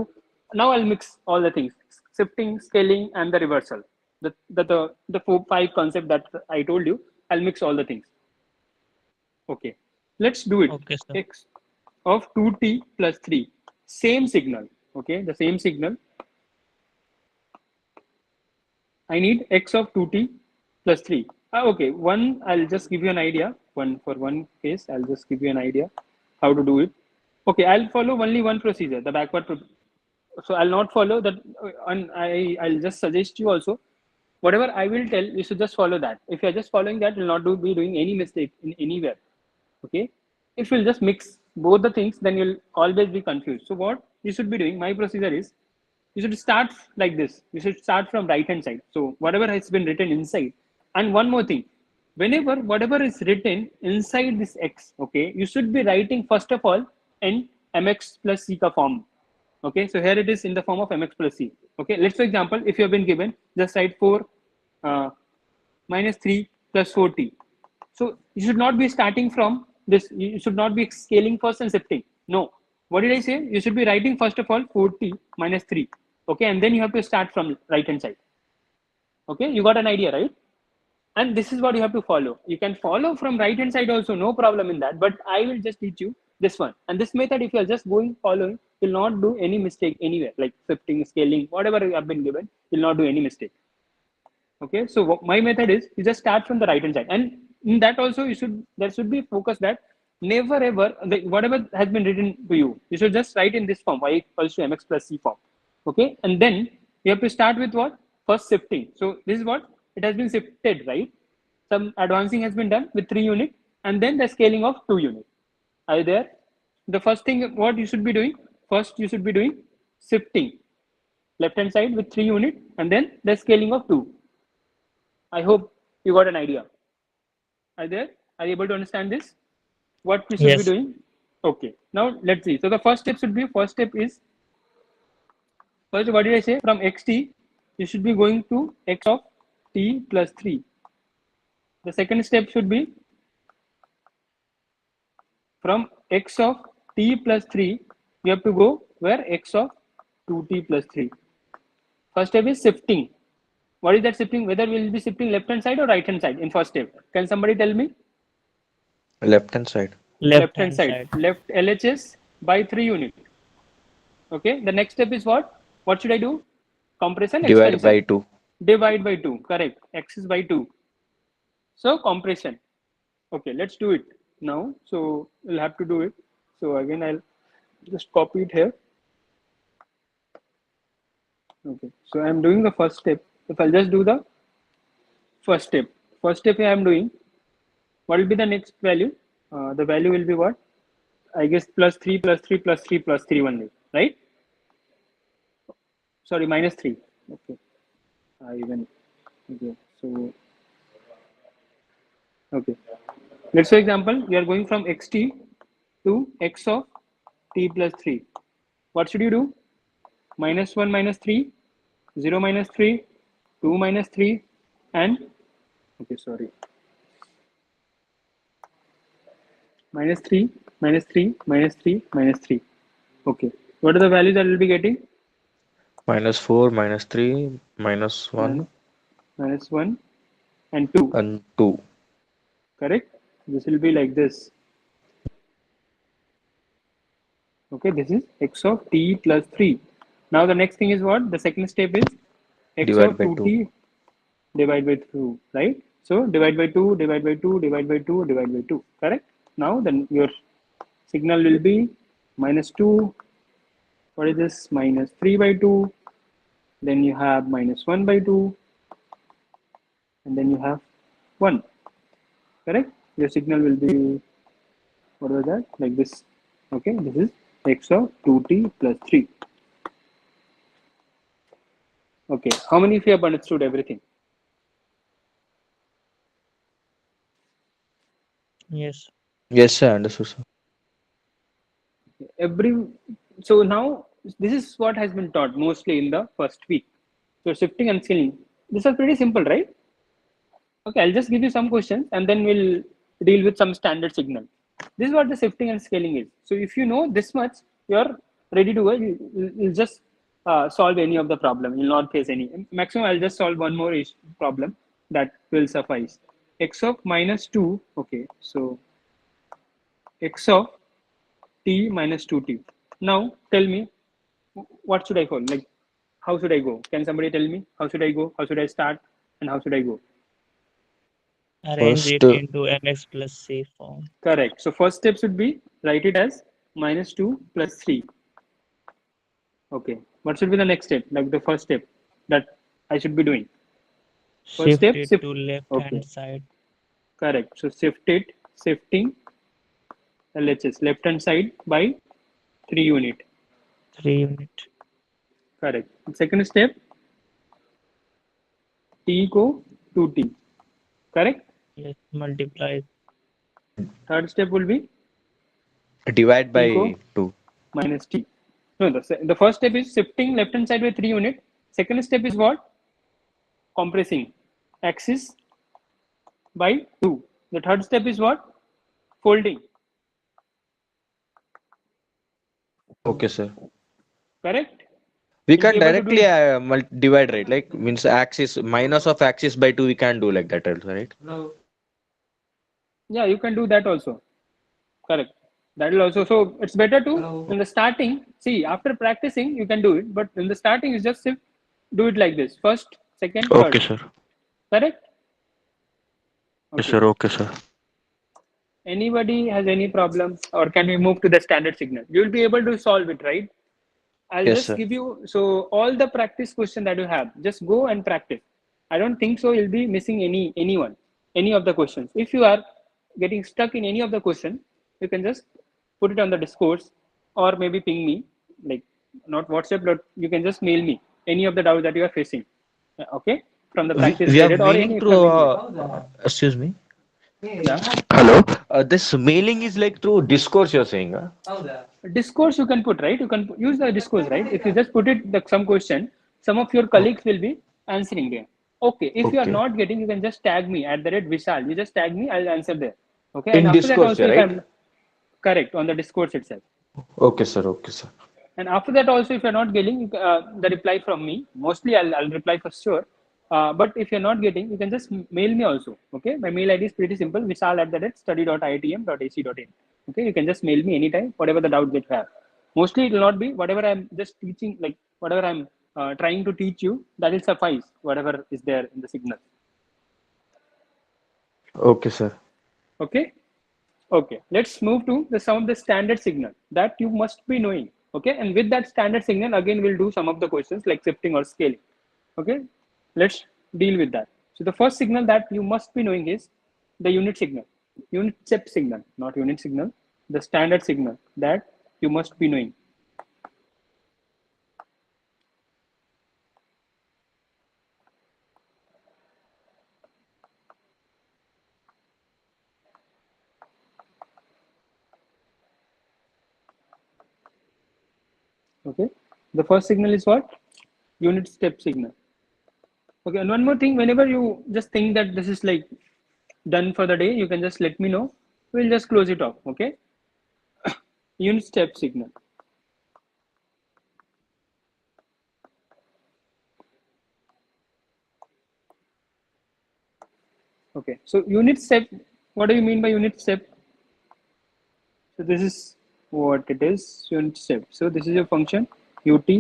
Now I'll mix all the things: shifting, scaling, and the reversal. The 4, 5 concept that I told you. I'll mix all the things. Okay. Let's do it. Okay, sir. X of 2t plus 3. Same signal. Okay. The same signal. I need x of 2t plus 3. Okay, one, I'll just give you an idea. For one case, I'll just give you an idea how to do it. Okay, I'll follow only one procedure, the backward. So I'll not follow that. And I'll just suggest you also, whatever I will tell, you should just follow that. If you're just following that, you'll not be doing any mistake in anywhere. Okay. If you'll just mix both the things, then you'll always be confused. So what you should be doing, my procedure is, you should start like this. You should start from right hand side. So whatever has been written inside. And one more thing, whenever whatever is written inside this x, okay, you should be writing first of all in mx plus c ka form. Okay, so here it is in the form of mx plus c. Okay, let's, for example, if you have been given, just write 4 minus 3 plus 4t. So you should not be starting from this. You should not be scaling first and shifting. No. What did I say? You should be writing first of all 4t minus 3. Okay, and then you have to start from right hand side. Okay, you got an idea, right? And this is what you have to follow. You can follow from right hand side also, no problem in that. But I will just teach you this one. And this method, if you are just going following, you'll not do any mistake anywhere, like shifting, scaling, whatever you have been given, you'll not do any mistake. Okay, so my method is you just start from the right hand side, and in that also there should be focus that never ever whatever has been written to you, you should just write in this form, y equals to mx plus c form. Okay, and then you have to start with what? First shifting. So this is what it has been shifted, right? Some advancing has been done with 3 unit, and then the scaling of 2 unit. Are you there? The first thing what you should be doing, first you should be doing shifting left hand side with 3 unit, and then the scaling of 2. I hope you got an idea. Are there? Are you able to understand this? What we should be Yes. doing? Okay. Now let's see. So the first step should be, first step is, first what did I say? From xt, you should be going to x of t plus 3. The second step should be from x of t plus 3, you have to go where? X of 2t plus 3. First step is shifting. What is that shifting? Whether we will be shifting left hand side or right hand side in first step. Can somebody tell me? Left hand side. Left Left hand hand side. side. Left LHS by 3 unit. Okay. The next step is what? What should I do? Compression, Divide by expansion. 2. Divide by 2. Correct. X is by 2. So compression. Okay. Let's do it now. So we'll have to do it. So again, I'll just copy it here. Okay. So I'm doing the first step. If I'll just do the first step I am doing, what will be the next value? The value will be what? I guess plus 3 plus 3 plus 3 plus 3 only, right? sorry, -3. Okay. Even okay. So okay. Let's say example, we are going from xt to x of t plus 3. What should you do? -1 minus 3, 0 minus 3, 2 minus 3, and okay, sorry, -3, -3, -3, -3. Okay. What are the values that we'll be getting? -4, -3, -1, -1 and 2. and 2. Correct? This will be like this. Okay, this is x of t plus 3. Now the next thing is what? The second step is x Divide of by 2. 2t divided by 2, right? So divide by 2, divide by 2, divide by 2, divide by 2. Correct? Now then your signal will be -2. What is this? -3 by 2. Then you have -1 by 2. And then you have 1. Correct? Your signal will be, what was that? Like this. Okay, this is x of 2t plus 3. Okay, how many of you have understood everything? Yes. Yes, sir. Understood, sir. So now this is what has been taught mostly in the first week. So shifting and scaling. This is pretty simple, right? Okay, I'll just give you some questions and then we'll deal with some standard signal. This is what the shifting and scaling is. So if you know this much, you're ready to go. You'll just solve any of the problem. You'll not face any. Maximum, I'll just solve one more problem that will suffice. X of -2. Okay, so x of t minus 2t. Now tell me, what should I call? Like, how should I go? Can somebody tell me? How should I go? How should I start? And how should I go? Arrange First, it into mx plus c form. Correct. So first step should be write it as -2 plus 3. Okay. What should be the next step? Like the first step that I should be doing. First Shift step, it shift. to left Okay. hand side. Correct. So shifting LHS left hand side by 3 unit. 3 unit. Correct. Second step, T go 2T. Correct. Yes. Multiply. Third step will be divide T go by 2. minus T. No, the first step is shifting left hand side by 3 unit. Second step is what? Compressing axis by 2. The third step is what? Folding. Okay, sir. Correct? We You'll be can able to do directly it. divide, right? Like means axis minus of axis by 2. We can do like that, also, right? Yeah, you can do that also. Correct. That will also. So it's better to in the starting. See, after practicing, you can do it. But in the starting, you just do it like this: first, second, Okay, third. sir. Correct? Yes, Okay. sir. Okay, sir. Anybody has any problem, or can we move to the standard signal? You will be able to solve it, right? I'll Yes, just sir. give you, so all the practice question that you have, just go and practice. I don't think so you'll be missing any of the questions. If you are getting stuck in any of the question, you can just put it on the discourse or maybe ping me, like not WhatsApp, but you can just mail me any of the doubts that you are facing. Okay, from the We, practice we are related or mailing any through. from anywhere. Excuse me. Yeah. Hello. This mailing is like through discourse. You're saying, huh? Discourse you can put, right? You can use the discourse, right? If you just put it some question, some of your Okay. colleagues will be answering there. Okay, if you are Okay. not getting, you can just tag me at the rate Vishal. You just tag me, I'll answer there. Okay, and In after that discourse, also, if right? I'm correct on the discourse itself, Okay, sir. Okay, sir. and after that also, if you're not getting the reply from me, mostly I'll reply for sure. But if you're not getting, you can just mail me also. Okay, my mail ID is pretty simple: vishal at the rate study.iitm.ac.in. Okay, you can just mail me anytime, whatever the doubt that you have. Mostly it will not be whatever I'm just teaching, like whatever I'm trying to teach you, that will suffice, whatever is there in the signal. Okay, sir. Okay. Okay, let's move to some of the standard signal that you must be knowing. Okay, and with that standard signal, again, we'll do some of the questions like shifting or scaling. Okay, let's deal with that. So the first signal that you must be knowing is the unit signal, unit step signal, not unit signal, the standard signal that you must be knowing. Okay, the first signal is what? Unit step signal. Okay, and one more thing, whenever you just think that this is like done for the day, you can just let me know. We'll just close it off. Okay, unit step signal. Okay, so unit step, what do you mean by unit step? So this is what it is, unit step. So this is your function ut.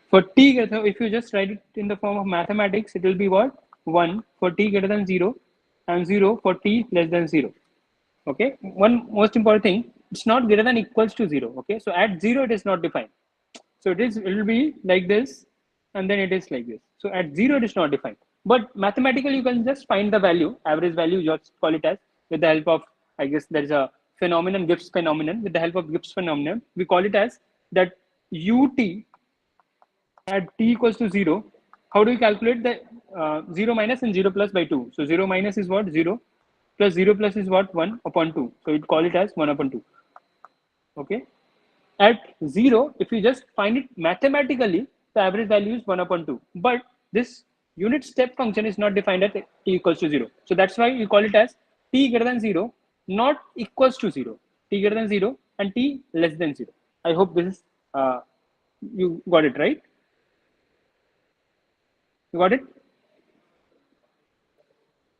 For t, if you just write it in the form of mathematics, it will be what? 1 for t greater than 0 and 0 for t less than 0. Okay, one most important thing, it's not greater than equals to 0. Okay, so at 0 it is not defined. So it will be like this, and then it is like this. So at 0 it is not defined. But mathematically you can just find the value, average value, you just call it as, with the help of, I guess there is a phenomenon, Gibbs phenomenon. With the help of Gibbs phenomenon, we call it as that ut at t equals to 0. How do we calculate the 0 minus and 0 plus by 2? So 0 minus is what? 0 plus 0 plus is what? 1 upon 2. So we call it as 1 upon 2. Okay. At 0, if you just find it mathematically, the average value is 1 upon 2. But this unit step function is not defined at t equals to 0. So that's why you call it as t greater than 0, not equals to 0. T greater than 0 and t less than 0. I hope this is, you got it right. You got it?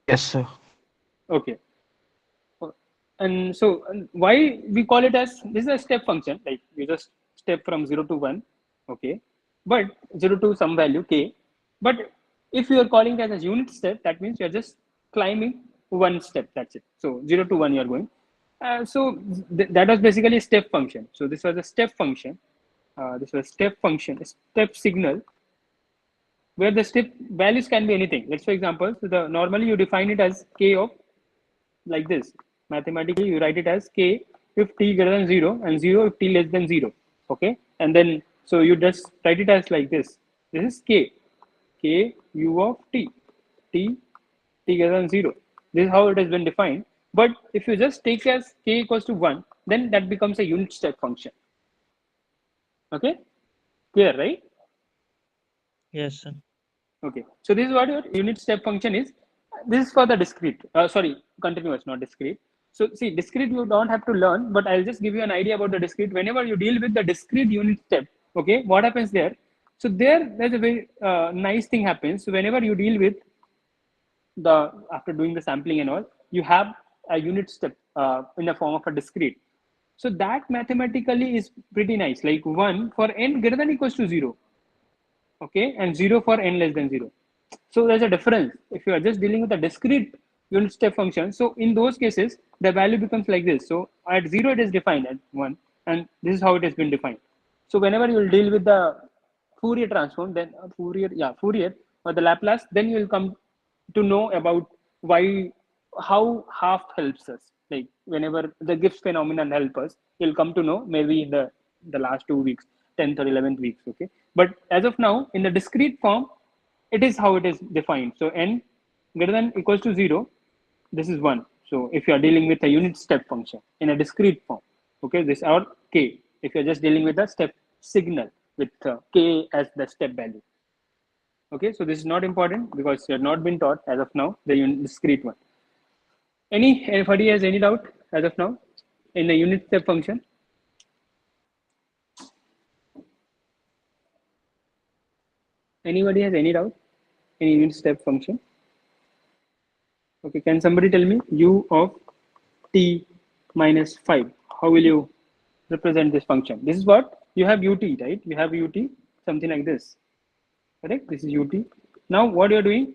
Yes, sir. Okay. And so why we call it as, this is a step function, like you just step from 0 to 1. Okay. But 0 to some value k. But if you are calling it as a unit step, that means you're just climbing one step. That's it. So 0 to 1 you're going. So that was basically a step function. So this was a step function. This was step function, a step signal, where the step values can be anything. Let's, for example, so the normally you define it as k of like this. Mathematically, you write it as k if t greater than 0 and 0 if t less than 0. Okay, and then so you just write it as like this. This is k u of t, t greater than 0. This is how it has been defined. But if you just take as k equals to 1, then that becomes a unit step function. Okay, clear, right? Yes, sir. Okay, so this is what your unit step function is. This is for the discrete, sorry, continuous, not discrete. So see, discrete you don't have to learn, but I'll just give you an idea about the discrete. Whenever you deal with the discrete unit step, okay, what happens there? So there's a very nice thing happens. So whenever you deal with the, after doing the sampling and all, you have a unit step in the form of a discrete. So that mathematically is pretty nice, like 1 for n greater than equals to 0. Okay, and 0 for n less than 0. So there's a difference if you are just dealing with a discrete unit step function. So in those cases, the value becomes like this. So at 0 it is defined at 1, and this is how it has been defined. So whenever you will deal with the Fourier transform, then Fourier or the Laplace, then you will come to know about why, how half helps us. Like whenever the Gibbs phenomenon help us, you'll come to know maybe in the last 2 weeks, 10th or 11th weeks. Okay, but as of now, in the discrete form, it is how it is defined. So n greater than equals to 0, this is 1. So if you are dealing with a unit step function in a discrete form, okay, this or k, if you're just dealing with a step signal with k as the step value. Okay, so this is not important because you have not been taught as of now the discrete one. Anybody has any doubt as of now in the unit step function? Anybody has any doubt in unit step function? Okay, can somebody tell me u of t minus 5? How will you represent this function? This is what you have ut, right? You have ut, something like this. Correct? This is ut. Now what you're doing?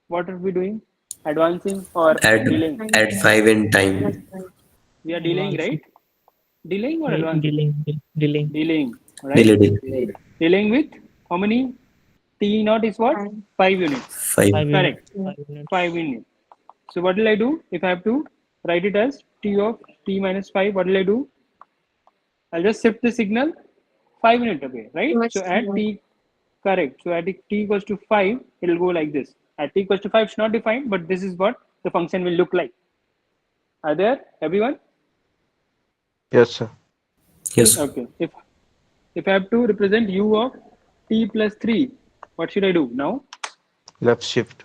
What are we doing? Advancing or Add delaying? add 5 in time. We are delaying, right? Delaying or advancing? Dealing. Delaying, right? Delay. Delaying with how many? T naught is what? 5 units. 5. 5 units. Correct. 5 5 units. units. So what will I do? If I have to write it as t of t minus 5, what will I do? I'll just shift the signal 5 units away, right? So at t, correct. So at t equals to 5, it will go like this. At t equals to 5, it's not defined, but this is what the function will look like. Are there, everyone? Yes, sir. Yes. Okay. If I have to represent u of t plus 3, what should I do now? Left shift.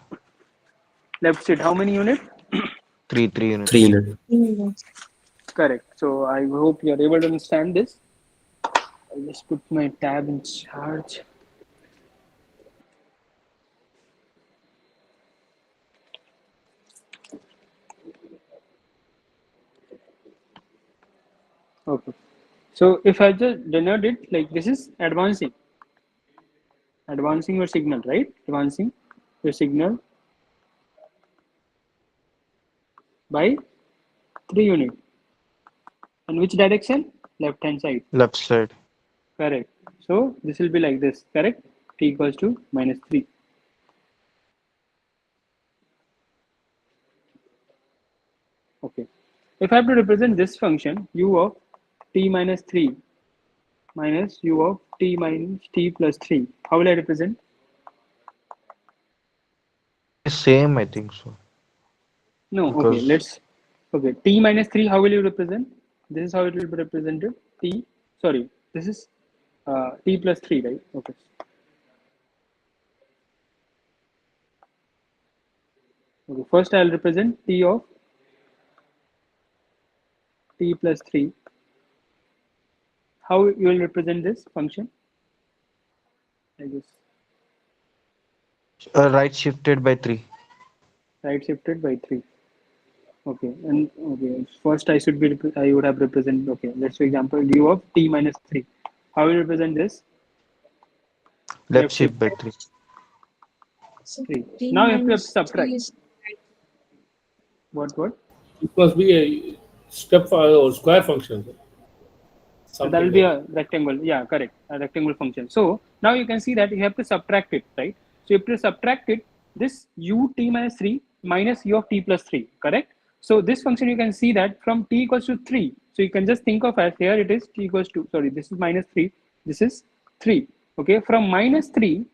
Left shift. How many units? 3 3 units. units. Correct. So I hope you are able to understand this. I'll just put my tab in charge. Okay. So if I just denote it like this is advancing your signal, right? Advancing your signal by 3 unit. And which direction? Left hand side. Left side. Correct. So this will be like this. Correct. T equals to minus 3. Okay. If I have to represent this function u of t minus 3 minus u of t minus t plus 3, how will I represent? Same, I think so. No, okay, Because let's, okay, t minus 3, how will you represent? This is how it will be represented. T, sorry, this is t plus 3, right? Okay. Okay, first I'll represent t of t plus 3. How you will represent this function? I guess right shifted by 3. right shifted by 3. Okay, and okay, first I should be, I would have represent, okay, let's for example, u of t minus 3. How will you represent this? Left Left shift shift by 3. 3. T Now you have to minus subtract. 3 is What? It must be a step or square function, So that will something be like a rectangle. Yeah, correct. A rectangle function. So now you can see that you have to subtract it, right? So you have to subtract it, this u t minus 3 minus u of t plus 3, correct? So this function you can see that from t equals to 3. So you can just think of as here it is t equals to, sorry, this is minus 3, this is 3. Okay, from minus 3,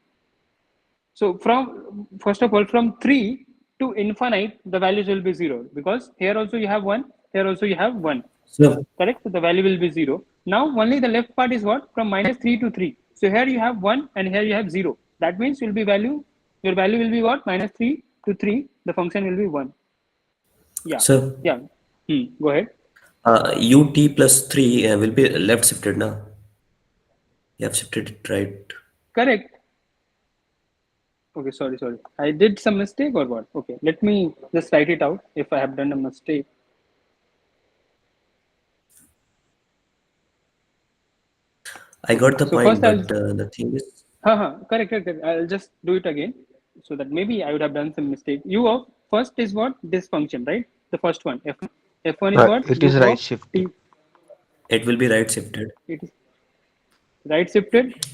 so from, first of all, from 3 to infinite, the values will be 0 because here also you have 1, here also you have 1. So, Correct? So the value will be 0. Now only the left part is what? From minus 3 to 3. So here you have 1 and here you have 0. That means your value will be what? Minus 3 to 3. The function will be 1. Yeah. so Yeah. Go ahead. ut plus 3 will be left shifted now. You have shifted it right. Correct. Okay, sorry. I did some mistake or what? Okay, let me just write it out if I have done a mistake. I Okay, got the so point, first I'll, but the thing is, correct. I'll just do it again so that maybe I would have done some mistake. U of first is what? This function, right? The first one. F1 is Right. what? It U is right of shifted t. it will be right shifted. It is right shifted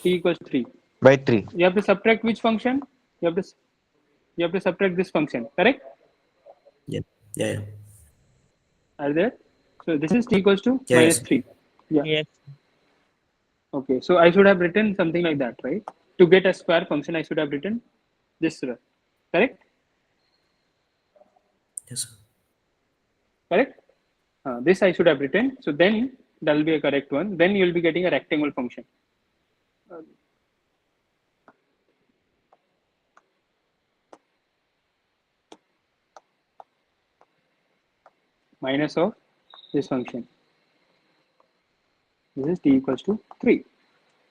t equals 3. by 3. You have to subtract which function? You have to you have to subtract this function, correct? Yeah, yeah, Are there? So this is t equals to yeah, minus yes. 3. Yeah. Yes. Okay. So I should have written something like that, right? To get a square function, I should have written this, correct? Yes, sir. Correct? This I should have written. So then that will be a correct one. Then you will be getting a rectangle function. Minus of this function. This is t equals to 3.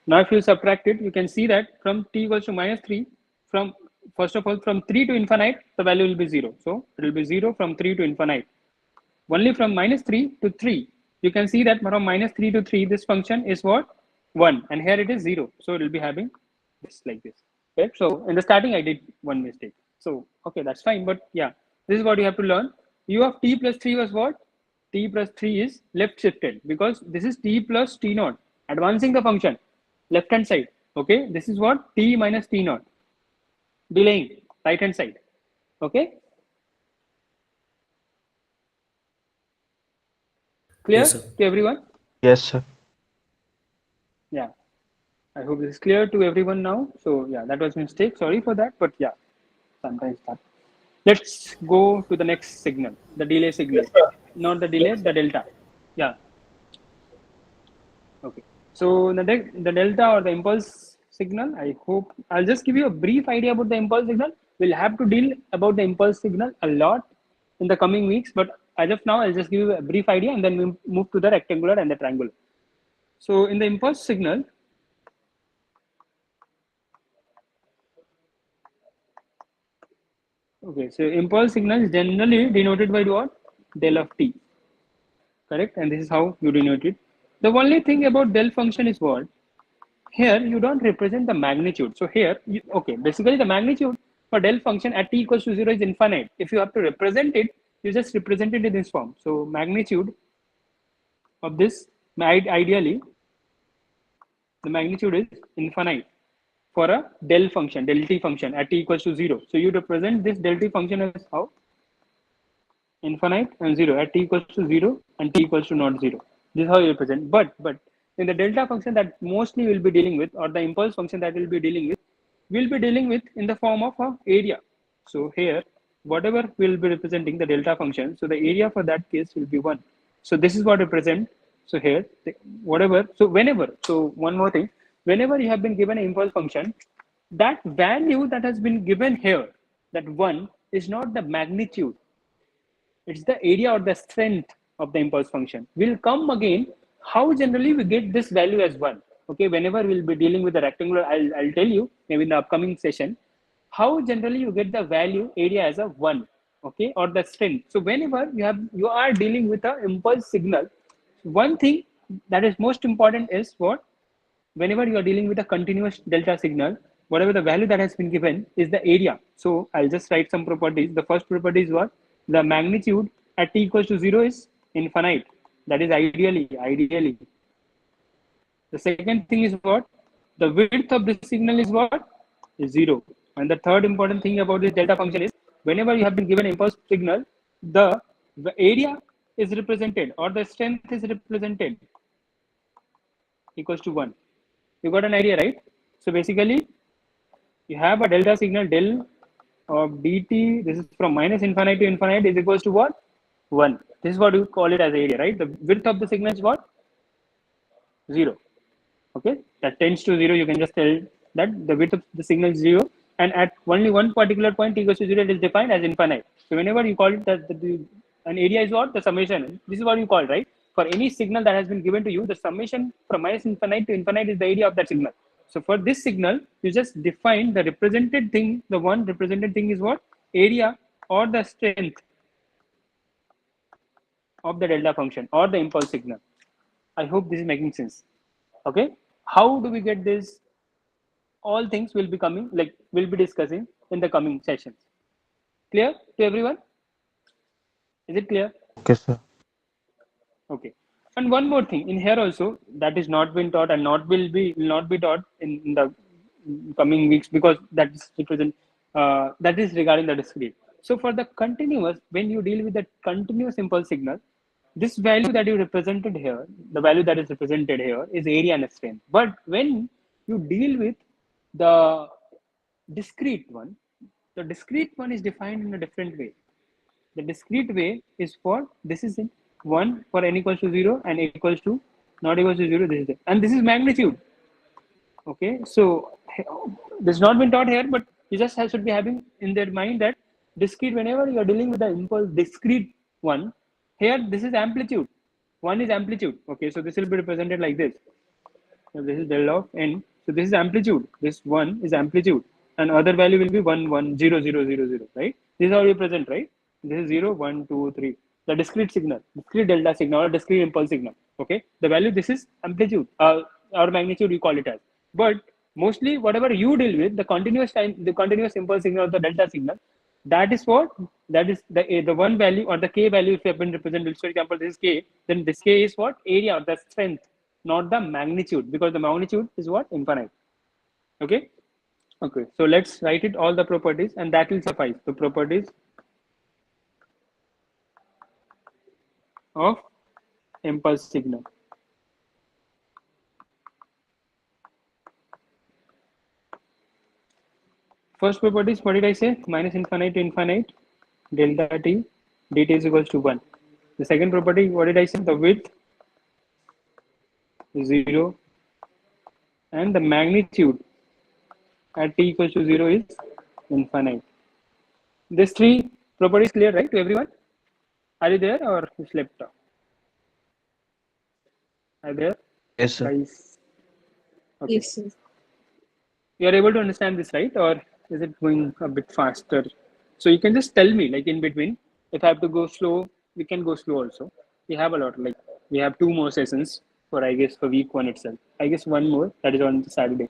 Now if you subtract it, you can see that from t equals to minus 3, from first of all, from 3 to infinite, the value will be 0. So it will be 0 from 3 to infinite. Only from minus 3 to 3, you can see that from minus 3 to 3, this function is what? 1. And here it is 0. So it will be having this like this. Okay. So in the starting, I did one mistake. So, okay, that's fine. But yeah, this is what you have to learn. U of t plus 3 was what? T plus 3 is left shifted because this is t plus t naught, advancing the function left hand side. Okay, this is what? T minus t naught, delaying right hand side. Okay, Yes, clear sir. to everyone? Yes, sir. Yeah, I hope this is clear to everyone now. So yeah, that was a mistake. Sorry for that, but yeah, sometimes that. Let's go to the next signal, the delay signal, not the delay, the delta. Yeah. Okay. So the delta or the impulse signal, I hope I'll just give you a brief idea about the impulse signal. We'll have to deal about the impulse signal a lot in the coming weeks, but as of now, I'll just give you a brief idea and then we move to the rectangular and the triangular. So in the impulse signal, okay, so impulse signal is generally denoted by what? Del of t, correct? And this is how you denote it. The only thing about del function is what? Here you don't represent the magnitude. So here, okay, basically the magnitude for del function at t equals to 0 is infinite. If you have to represent it, you just represent it in this form. So magnitude of this, ideally, the magnitude is infinite for a del function, del t function at t equals to 0. So you represent this del t function as how? Infinite and 0 at t equals to 0 and t equals to not 0. This is how you represent. But in the delta function that mostly we'll be dealing with, or the impulse function that we'll be dealing with in the form of a area. So here, whatever we'll be representing the delta function, so the area for that case will be 1. So this is what represent. So here, whatever, so whenever, so one more thing, whenever you have been given an impulse function, that value that has been given here, that 1 is not the magnitude, it's the area or the strength of the impulse function. We'll come again how generally we get this value as 1. Okay, whenever we'll be dealing with the rectangular, I'll tell you maybe in the upcoming session how generally you get the value area as a 1, okay, or the strength. So whenever you are dealing with an impulse signal, one thing that is most important is what? Whenever you are dealing with a continuous delta signal, whatever the value that has been given is the area. So I'll just write some properties. The first property is what? The magnitude at t equals to 0 is infinite. That is ideally. The second thing is what? The width of the signal is what? Is 0. And the third important thing about this delta function is whenever you have been given impulse signal, the area is represented or the strength is represented equals to 1. You got an idea, right? So basically, you have a delta signal del of dt. This is from minus infinite to infinite is equals to what? 1. This is what you call it as area, right? The width of the signal is what? 0. Okay, that tends to 0. You can just tell that the width of the signal is 0, and at only one particular point t equals to 0, it is defined as infinite. So whenever you call it that an area is what? The summation. This is what you call, right? For any signal that has been given to you, the summation from minus infinite to infinite is the area of that signal. So for this signal, you just define the represented thing. The one represented thing is what? Area or the strength of the delta function or the impulse signal. I hope this is making sense. Okay, how do we get this? All things will be coming, like we'll be discussing in the coming sessions. Clear to everyone? Is it clear? Okay, sir. Okay. And one more thing in here also that is not been taught and will not be taught in the coming weeks, because that is represent that is regarding the discrete. So for the continuous, when you deal with the continuous impulse signal, this value that you represented here, the value that is represented here is area and strength. But when you deal with the discrete one, the discrete one is defined in a different way. The discrete way is for this is 1 for n equals to 0 and equals to not equals to 0. This is it. And this is magnitude. Okay, so this has not been taught here, but you just should be having in their mind that discrete, whenever you are dealing with the impulse discrete one, here this is amplitude. 1 is amplitude. Okay, so this will be represented like this. So this is del of n. So this is amplitude. This 1 is amplitude, and other value will be 1, 1, 0, 0, 0, 0. Right? This is how you present, right? This is 0, 1, 2, 3. The discrete signal, discrete delta signal, or discrete impulse signal. Okay, the value, this is amplitude or magnitude, you call it as. But mostly, whatever you deal with, the continuous time, the continuous impulse signal or the delta signal, that is what, that is the one value or the k value. If you have been represented, for example, this is k, then this k is what? Area or the strength, not the magnitude, because the magnitude is what? Infinite. Okay. Okay. So let's write it all the properties, and that will suffice. The properties of impulse signal. First property is, what did I say? Minus infinite to infinite, delta t, dt is equals to 1. The second property, what did I say? The width is 0 and the magnitude at t equals to 0 is infinite. These three properties clear, right, to everyone? Are you there or you slept? Are you there, Yes, sir. guys? Okay. Yes, sir. You are able to understand this, right? Or is it going a bit faster? So you can just tell me, like in between, if I have to go slow, we can go slow also. We have a lot, like we have 2 more sessions for, I guess, for week 1 itself. I guess 1 more, that is on Saturday.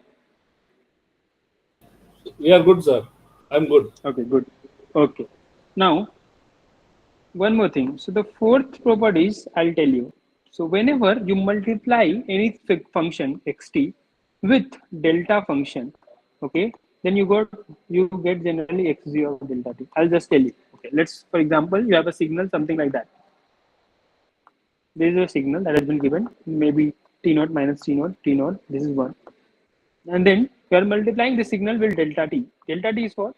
We are good, sir. I'm good. Okay, good. Okay. Now, one more thing. So the fourth properties I'll tell you. So whenever you multiply any function xt with delta function, okay, then you get generally x0 of delta t. I'll just tell you. Okay, let's, for example, you have a signal something like that. There is a signal that has been given, maybe t naught minus t naught, t naught. This is one, and then you are multiplying the signal with delta t. Delta t is what?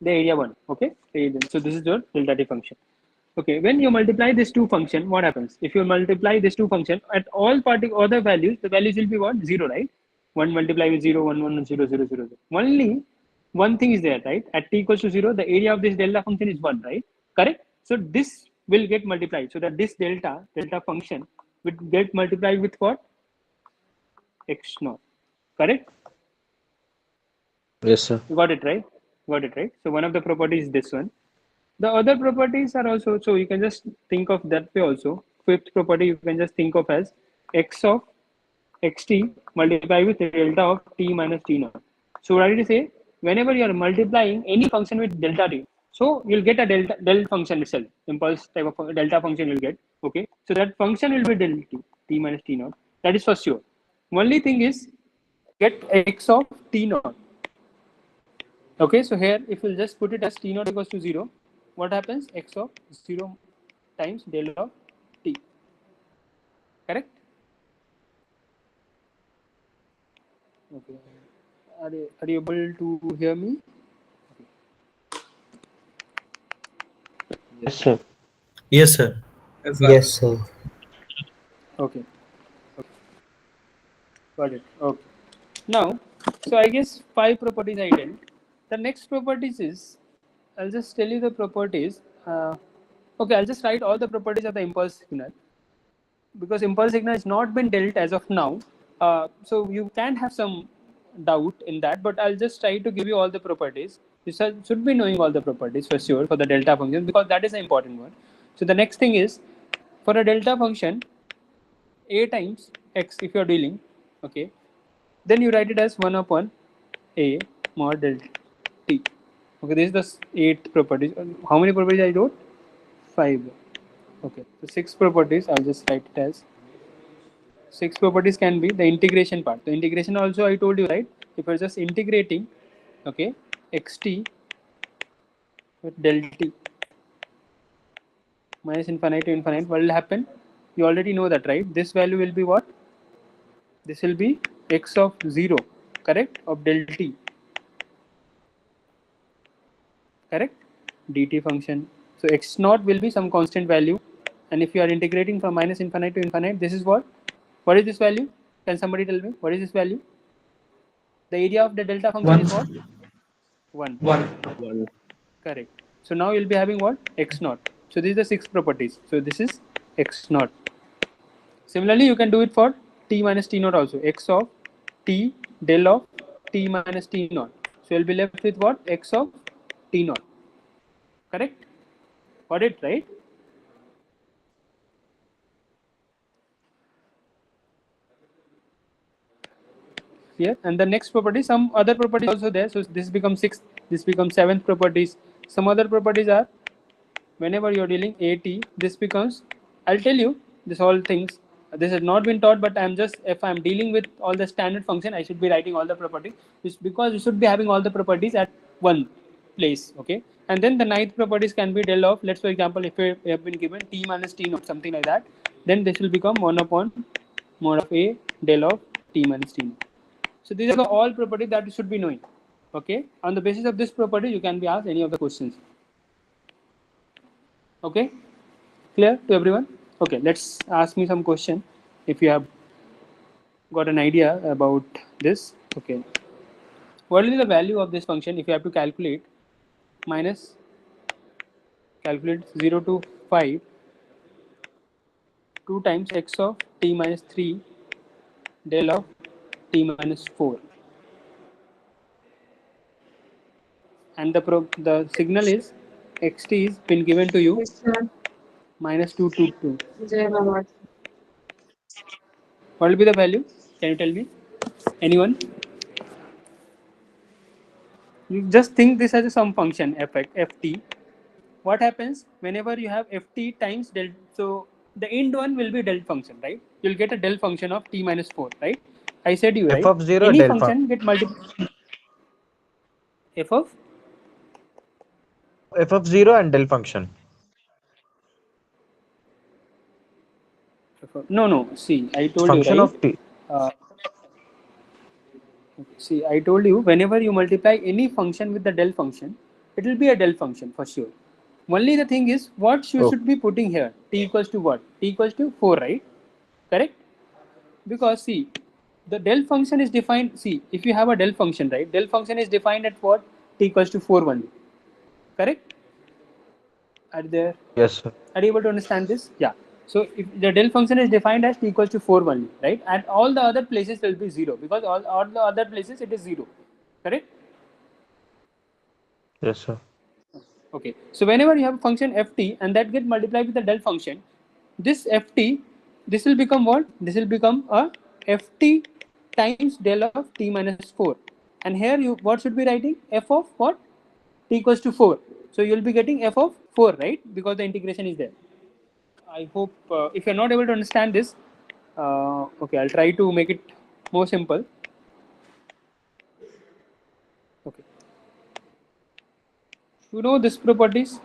The area 1. Okay, so this is your delta t function. Okay, when you multiply these two function, what happens? If you multiply these two function at all other values, the values will be what? 0, right? 1 multiply with 0, 1, 1, 0, 0, 0, 0. Only one thing is there, right? At t equals to 0, the area of this delta function is 1, right? Correct? So this will get multiplied. So that this delta function will get multiplied with what? X naught. Correct? Yes, sir. You got it, right? Got it, right? So one of the properties is this one. The other properties are also, so you can just think of that way also. Fifth property you can just think of as x of xt multiplied with delta of t minus t naught. So what did you say? Whenever you are multiplying any function with delta t, so you'll get a del function itself, impulse type of delta function you'll get. Okay, so that function will be del t minus t naught. That is for sure. Only thing is get x of t naught. Okay, so here if we'll just put it as t naught equals to 0, what happens? X of 0 times del of t. Correct? Okay. Are you able to hear me? Yes, sir. Yes, sir. Yes, sir. Yes, sir. Okay. Got it. Okay. Now, so I guess 5 properties I did. The next properties is, I'll just tell you the properties. Okay, I'll just write all the properties of the impulse signal, because impulse signal has not been dealt as of now. So you can have some doubt in that, but I'll just try to give you all the properties. You should be knowing all the properties for sure for the delta function, because that is an important one. So the next thing is, for a delta function, a times x if you're dealing, okay, then you write it as 1 upon a mod delta t. Okay, this is the 8th properties. How many properties I wrote? 5. Okay, so 6 properties. I'll just write it as 6 properties can be the integration part. The integration also I told you, right? If you're just integrating, okay, xt with del t minus infinite to infinite, what will happen? You already know that, right? This value will be what? This will be x of 0, correct? Of del t, correct? Dt function. So x naught will be some constant value, and if you are integrating from minus infinite to infinite, this is what? What is this value? Can somebody tell me what is this value? The area of the delta function is what? 1. One. Correct. So now you'll be having what? X naught. So these are the 6 properties. So this is x naught. Similarly, you can do it for t minus t naught also. X of t del of t minus t naught. So you'll be left with what? X of t naught. Correct? Got it, right? Here, and the next property, some other properties also there. So this becomes 6th, this becomes 7th properties. Some other properties are, whenever you're dealing at, this becomes, I'll tell you this all things. This has not been taught, but I'm just, if I'm dealing with all the standard function, I should be writing all the properties, because you should be having all the properties at one place. Okay, and then the 9th properties can be del of, let's for example, if we have been given t minus t naught, something like that, then this will become 1 upon mod of a del of t minus t naught. So these are the all properties that you should be knowing. Okay, on the basis of this property, you can be asked any of the questions. Okay, clear to everyone? Okay, let's ask me some question if you have. got an idea about this. Okay. What will be the value of this function if you have to calculate minus calculate 0 to 5 2 times x of t minus 3 del of t minus 4, and the signal is xt is been given to you minus 2 to 2. What will be the value? Can you tell me? Anyone? You just think this as a sum function ft. What happens whenever you have ft times del? So the end one will be del function, right? You'll get a del function of t minus 4, right? I said you, F right? of 0 Any del function get multiplied f of F of 0 and del function. no. See, I told you, Function right? of t. Uh, See, I told you whenever you multiply any function with the del function, it will be a del function for sure. Only the thing is what you Oh, should be putting here. T equals to what? T equals to 4, right? Correct? Because see, the del function is defined. See, if you have a del function, right? Del function is defined at what? T equals to 4 only. Correct? Are there? yes, sir. Are you able to understand this? Yeah. So if the del function is defined as t equals to 4 only, right? And all the other places will be 0 because all the other places it is 0. Correct? Yes, sir. Okay. So whenever you have a function ft and that get multiplied with the del function, this ft, this will become what? This will become a ft times del of t minus 4. And here you what should be writing? F of what? T equals to 4. So you will be getting f of 4, right? Because the integration is there. I hope if you're not able to understand this, okay, I'll try to make it more simple. Okay. You know this properties?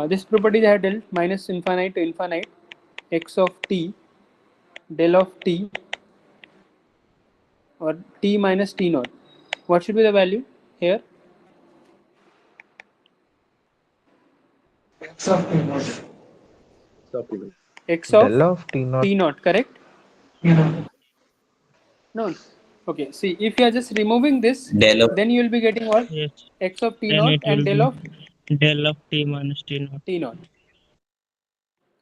This property I had dealt minus infinite to infinite x of t del of t or t minus t naught. What should be the value here? X of Del of t naught. t naught, correct? No. Okay, see, if you are just removing this, Del of then you will be getting what? Yes. X of t Then naught it and will del be of del of t minus t naught. t naught.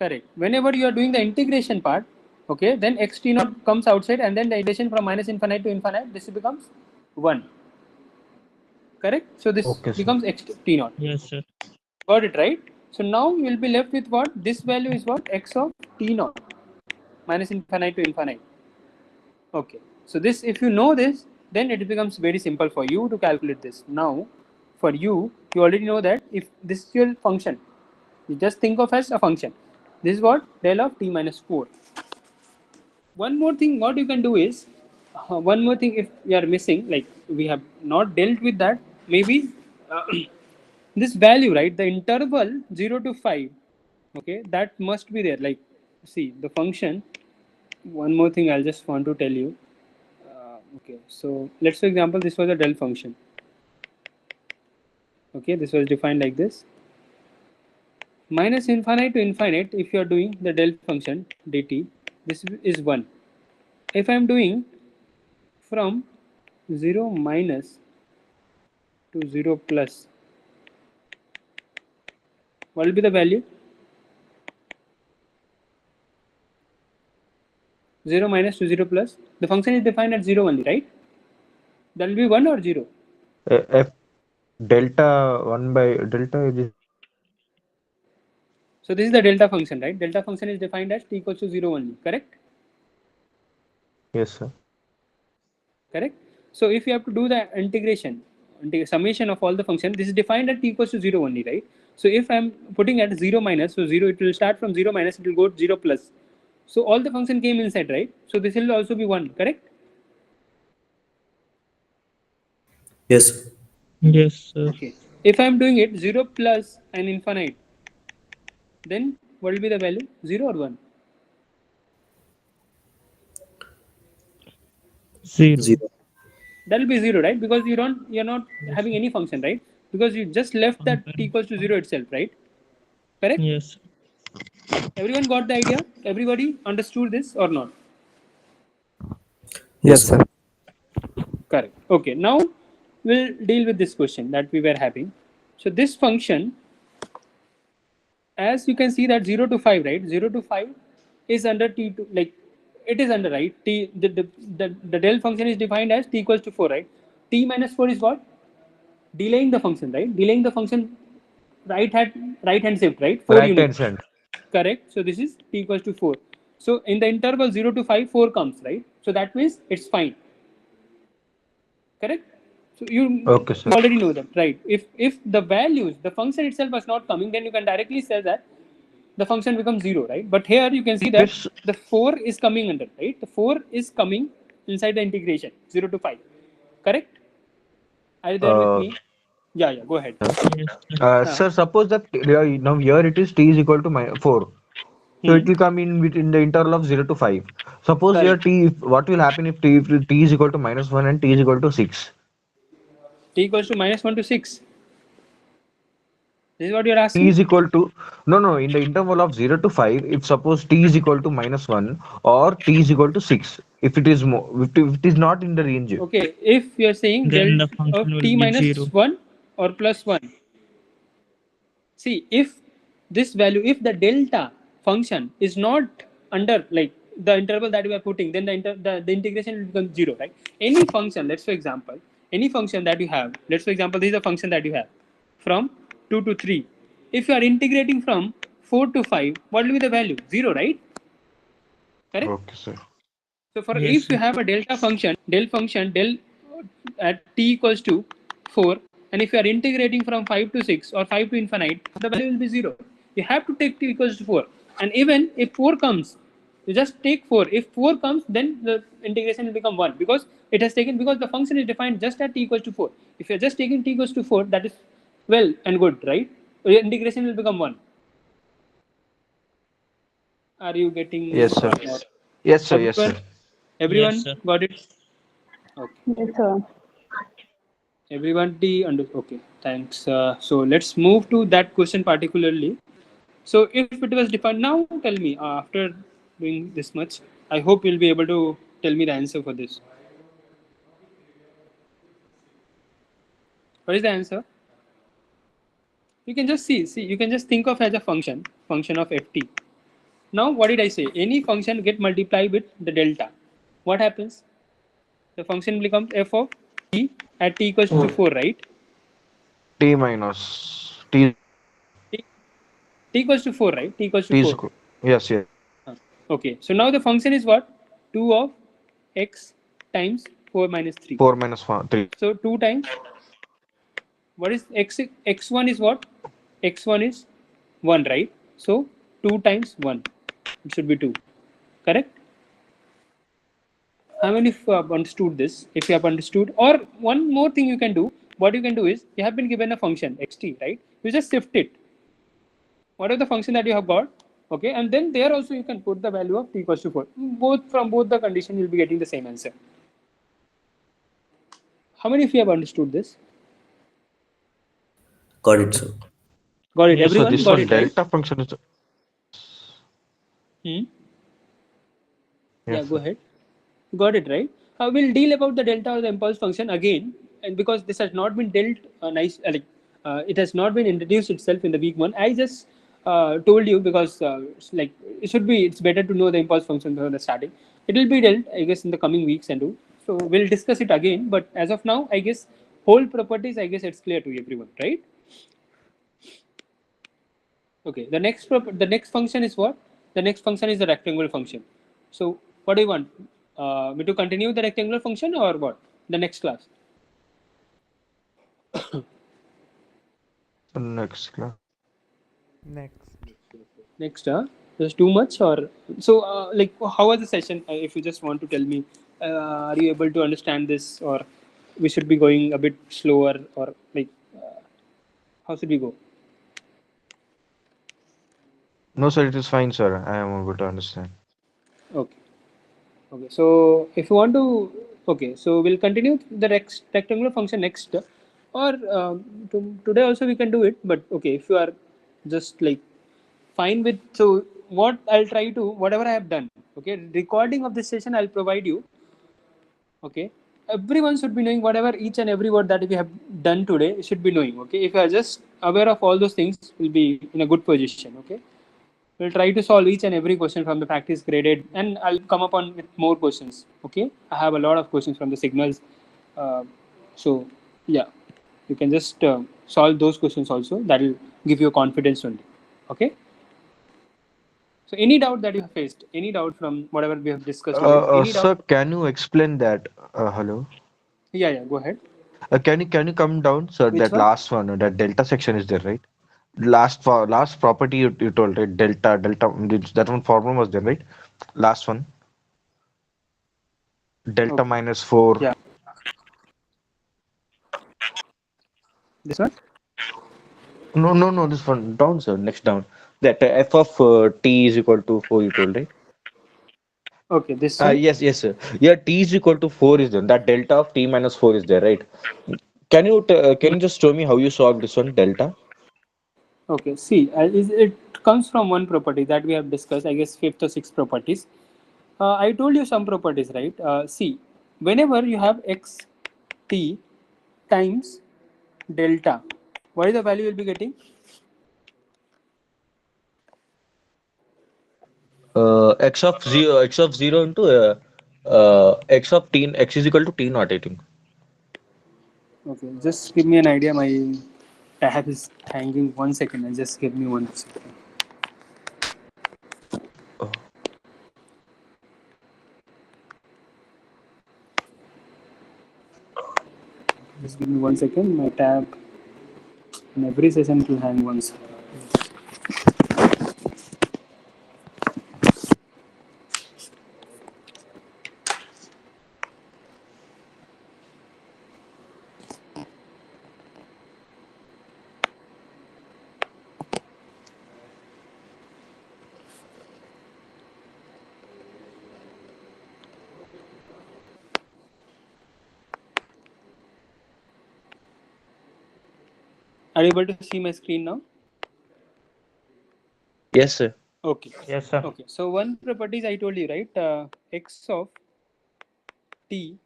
Correct. Whenever you are doing the integration part, okay, then x t naught comes outside and then the integration from minus infinite to infinite, this becomes 1. Correct? So this Okay, sir. becomes x t naught. Yes, sir. Got it, right? So now you will be left with what? This value is what? X of t naught minus infinite to infinite. Okay. So this, if you know this, then it becomes very simple for you to calculate this. Now, for you, you already know that if this is your function, you just think of as a function. This is what? Del of t minus 4. One more thing, what you can do is, one more thing if we are missing, like we have not dealt with that, maybe this value, right? The interval 0 to 5, okay, that must be there. Like, see, the function, one more thing I'll just want to tell you. Okay, so let's for example, this was a del function. Okay, this was defined like this. Minus infinite to infinite, if you are doing the del function dt, this is 1. If I am doing from 0 minus to 0 plus, what will be the value? 0 minus to 0 plus. The function is defined at 0 only, right? That will be 1 or 0. F delta 1 by delta is. So this is the delta function, right? Delta function is defined as t equals to 0 only, correct? Yes, sir. Correct. So if you have to do the integration, summation of all the functions, this is defined at t equals to 0 only, right? So if I'm putting at 0 minus, so 0, it will start from 0 minus, it will go to 0 plus. So all the function came inside, right? So this will also be 1, correct? yes, Yes, sir. Okay. If I'm doing it 0 plus and infinite, then what will be the value? 0 or 1? 0. 0. That will be 0, right? Because you're not Yes, having sir. any function, right? Because you just left that t Comparing. equals to 0 itself, right? Correct? Yes. Everyone got the idea? Everybody understood this or not? Yes, sir. Correct. Okay, now we'll deal with this question that we were having. So this function, as you can see that 0 to 5, right? 0 to 5 is under t2, like it is under, right? The del function is defined as t equals to 4, right? T minus 4 is what? Delaying the function, right? Delaying the function right hand shift, right? 4 Right hand units. side. Correct. So this is t equals to 4. So in the interval 0 to 5, 4 comes, right? So that means it's fine. Correct. So Okay, you sir. already know that, right? If the values, the function itself was not coming, then you can directly say that the function becomes 0, right? But here you can see that It's the 4 is coming under, right? The 4 is coming inside the integration 0 to 5. Correct. Are you there with uh, me? Yeah, yeah, go ahead. sir. Yes, sir. uh, Sir, suppose that now here it is t is equal to 4. So hmm, it will come in within the interval of 0 to 5. Suppose here correct. t, what will happen if t is equal to -1 and t is equal to 6? T equals to minus 1 to 6. This is what you're T asking. is equal to, no, in the interval of 0 to 5, if suppose t is equal to -1 or t is equal to 6, if it is more, if it is not in the range. Okay, if you're saying Then del the of function will t be minus 0. 1 or plus 1, see, if this value, if the delta function is not under like the interval that we are putting, then the integration will become 0, right? Any function, let's for example, any function that you have, let's for example, this is a function that you have from 2 to 3. If you are integrating from 4 to 5, what will be the value? 0, right? Correct? Okay, sir. So for Yes, if you sir. have a del at t equals to 4, and if you are integrating from 5 to 6 or 5 to infinite, the value will be 0. You have to take t equals to 4. And even if 4 comes, you just take 4. If 4 comes, then the integration will become 1 because it has taken, because the function is defined just at t equals to 4. If you're just taking t equals to 4, that is well and good, right? Your integration will become 1. Are you getting Yes, this sir. or not? Yes, sir. Yes, Everyone, sir. Yes, everyone sir. got it? Okay. Yes, sir. Everybody under, okay, thanks. So let's move to that question particularly. So if it was defined, now tell me, after doing this much, I hope you'll be able to tell me the answer for this. What is the answer? You can just see, you can just think of as a function of ft. Now what did I say? Any function get multiplied with the delta. What happens? The function becomes f of t at t equals to 4, right? T minus T T, t equals to 4, right? T equals to T is 4. equal. Yes, yes. Okay, so now the function is what? 2 of x times 4 minus 3. 4 minus 1, 3. So 2 times, what is x? X1 is what? X1 is 1, right? So 2 times 1, it should be 2. Correct? How many of you have understood this? If you have understood, or one more thing you can do, what you can do is, you have been given a function xt, right? You just shift it. Whatever the function that you have got, okay, and then there also you can put the value of t equals to 4. From both the condition, you'll be getting the same answer. How many of you have understood this? Got it, sir. Got it? Yes, So sir. Everyone this got one it, right? delta function is Hmm? Yeah, yes, go sir. ahead. Got it, right? We'll deal about the delta or the impulse function again, and because this has not been dealt it has not been introduced itself in the week 1. I just told you because it's better to know the impulse function before the starting. It will be dealt, I guess, in the coming weeks and do. So we'll discuss it again. But as of now, I guess whole properties, I guess it's clear to everyone, right? Okay, the next function is what? The next function is the rectangular function. So what do you want? Me to continue the rectangular function or what? The next class. Next class. Next. Next, there's too much or so. Like, how was the session? If you just want to tell me, are you able to understand this, or we should be going a bit slower, or like, how should we go? No, sir, it is fine, sir. I am able to understand. Okay. Okay, so if you want to, okay, so we'll continue the rectangular function next, or today also we can do it. But okay, if you are just like fine with, so what I'll try to, whatever I have done, okay, recording of this session I'll provide you. Okay, everyone should be knowing whatever each and every word that we have done today should be knowing. Okay, if you are just aware of all those things, we'll be in a good position. Okay, we'll try to solve each and every question from the practice graded, and I'll come up on with more questions. Okay, I have a lot of questions from the signals. Uh, so yeah, you can just solve those questions also. That will give you confidence only. Okay. So any doubt that you have faced, any doubt from whatever we have discussed today, any Sir, doubt? can you explain that? Hello. Yeah, yeah. Go ahead. Can you come down, sir? Which That one? last one, that delta section is there, right? Last property you told, right? That one formula was there, right? Last one, delta Okay. minus 4. Yeah. This one. No, this one down, sir. Next down. That f of t is equal to 4, you told, right? Okay. This one. Yes, sir. Yeah, t is equal to 4 is there. That delta of t minus 4 is there, right? Can you just show me how you solve this one, delta? Okay. See, it comes from one property that we have discussed. I guess fifth or sixth properties. I told you some properties, right? See, whenever you have x t times delta, what is the value you'll be getting? X of 0 into x is equal to t naught, I think. Okay. Just give me an idea. My tab is hanging. 1 second. Just give me 1 second. Oh, Just give me 1 second. My tab in every session it will hang once. Are you able to see my screen now? yes, sir. Okay. Yes, sir. Okay. So one properties I told you, right? X of t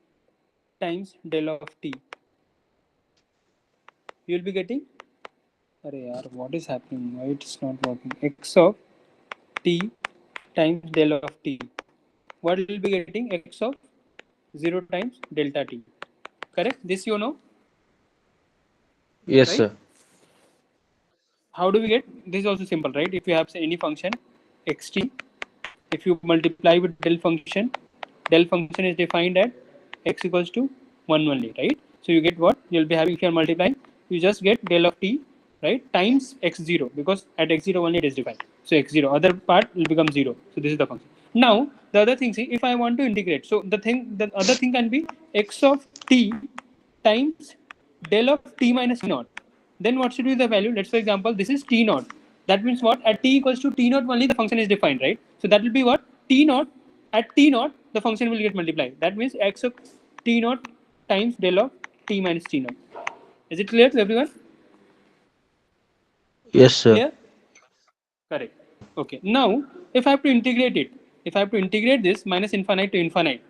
times del of t. You will be getting. Arey yaar, what is happening? Why it's not working? X of t times del of t. What will be getting? X of 0 times delta t. Correct? This you know, Yes, right? sir. How do we get? This is also simple, right? If you have say, any function xt, if you multiply with del function is defined at x equals to 1 only, right? So you get what you'll be having if you are multiplying, you just get del of t, right, times x0, because at x0 only it is defined. So x0, other part will become 0. So this is the function. Now the other thing, see, if I want to integrate, so the other thing can be x of t times del of t minus t naught. Then what should be the value? Let's for example, this is t naught. That means what? At t equals to t naught only the function is defined, right? So that will be what? T naught. At t naught the function will get multiplied. That means x of t naught times del of t minus t naught. Is it clear to everyone? Yes, sir. Clear? Correct. Okay. Now, if I have to integrate it, if I have to integrate this minus infinite to infinite,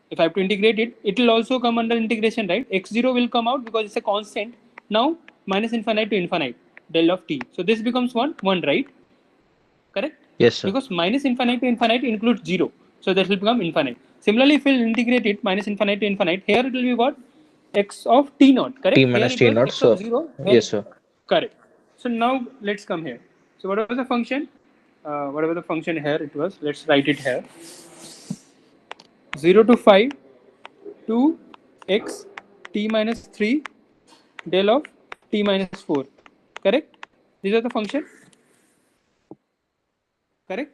if I have to integrate it, it will also come under integration, right? X0 will come out because it's a constant. Now, minus infinite to infinite, del of t. So this becomes 1, 1, right? Correct? Yes, sir. Because minus infinite to infinite includes 0. So that will become infinite. Similarly, if we'll integrate it minus infinite to infinite, here it will be what? X of t naught, T correct? Here minus it t was naught, x of so 0. Here, yes, sir. correct. So now let's come here. So what was the function? Whatever the function here it was, let's write it here. 0 to 5 2 x t minus 3 del of t minus 4. Correct? These are the function. Correct?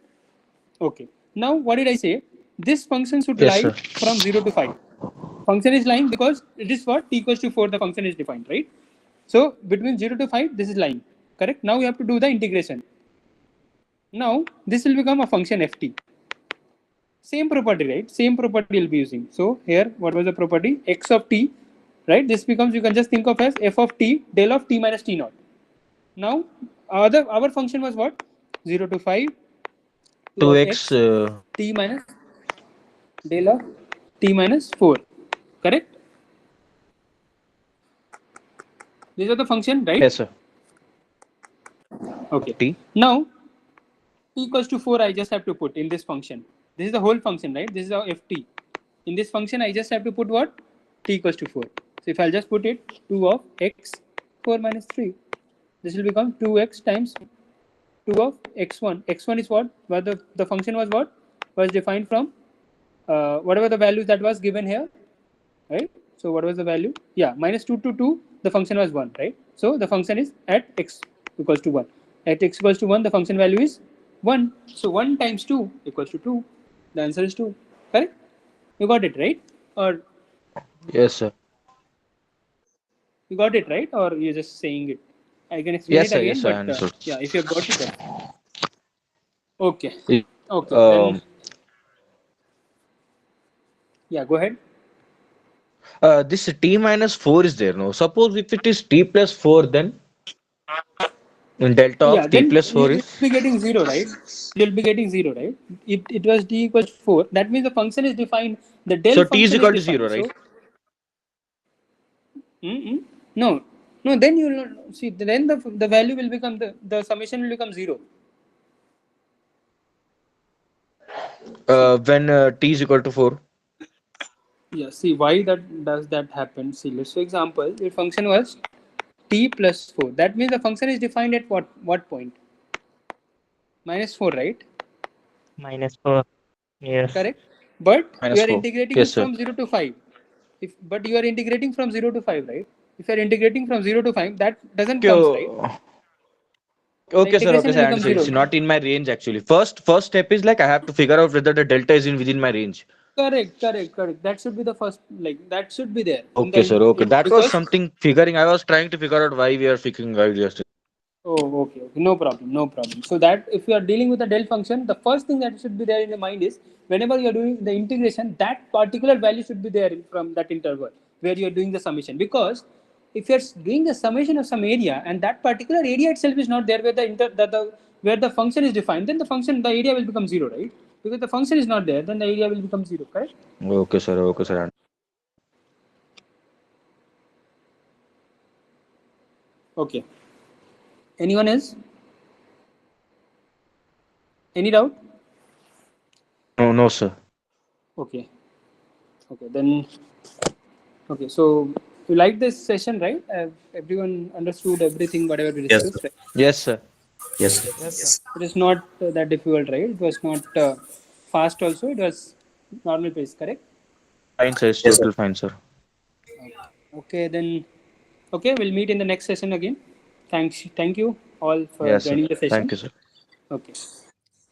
Okay. Now what did I say? This function should Yes, lie sir. from 0 to 5. Function is lying because it is what? T equals to 4, the function is defined, right? So between 0 to 5, this is lying. Correct? Now we have to do the integration. Now this will become a function ft. Same property, right? Same property will be using. So here, what was the property? X of t, right? This becomes, you can just think of as f of t del of t minus t naught. Now, our function was what? 0 to 5, 2 of 2x. x t minus del of t minus 4. Correct? These are the function, right? Yes, sir. Okay. T. Now, t equals to 4, I just have to put in this function. This is the whole function, right? This is our ft. In this function, I just have to put what? T equals to 4. So if I'll just put it, 2 of x, 4 minus 3. This will become 2x times 2 of x1. x1 is what? But the function was what? Was defined from whatever the values that was given here, right? So what was the value? Yeah, minus 2 to 2, the function was 1, right? So the function is at x equals to 1. At x equals to 1, the function value is 1. So 1 times 2 equals to 2. The answer is 2. Correct? You got it, right? Or Yes, sir. you got it, right? Or you're just saying it? I can explain Yes, it sir. again, Yes, sir. I but understood. yeah, if you've got it, then. Okay. It- Okay, then, Um, yeah, go ahead. this t minus 4 is there. No. Suppose if it is t plus 4, then delta Yeah, of t then plus 4 you'll is. be getting 0, right? You'll be getting 0, right? If it was d equals to 4, that means the function is defined, the del So t is function is equal to 0, defined. right? So, no, no, then you'll not see, then the value will become, the summation will become 0. See, When t is equal to 4. yeah, see why that does that happen. See, let's for example, if function was t plus 4, that means the function is defined at what point? Minus 4, right? -4. Yes. Correct, but you Minus are 4. integrating Yes, it sir. from 0 to 5. If but you are integrating from 0 to 5, right? If you are integrating from 0 to 5, that doesn't Okay, comes, right? The okay, sir. Okay, integration sir. will I become understood. 0. It's not in my range actually. First step is like I have to figure out whether the delta is in within my range. Correct. That should be the first, like that should be there in Okay, the sir. Okay, that was because. something figuring. I was trying to figure out why we are figuring why we are. Oh, okay. No problem. So that if you are dealing with a del function, the first thing that should be there in the mind is whenever you are doing the integration, that particular value should be there from that interval where you are doing the summation. Because if you are doing the summation of some area and that particular area itself is not there where the where the function is defined, then the area will become 0, right? Because the function is not there, then the area will become 0, correct? Okay, sir. Okay, sir. Okay. Anyone else? Any doubt? No, no, sir. Okay. Okay. Then. Okay. So you like this session, right? Everyone understood everything, whatever we Yes, sir. discussed, right? Yes, sir. Yes, sir. Yes, sir. It is not that difficult, right? It was not fast. Also, it was normal pace, correct? Fine, sir. It's Yes, sir. total fine, sir. Okay. Then. Okay. We'll meet in the next session again. Thanks. Thank you all for Yes, sir. joining the Thank session. you, sir. Okay.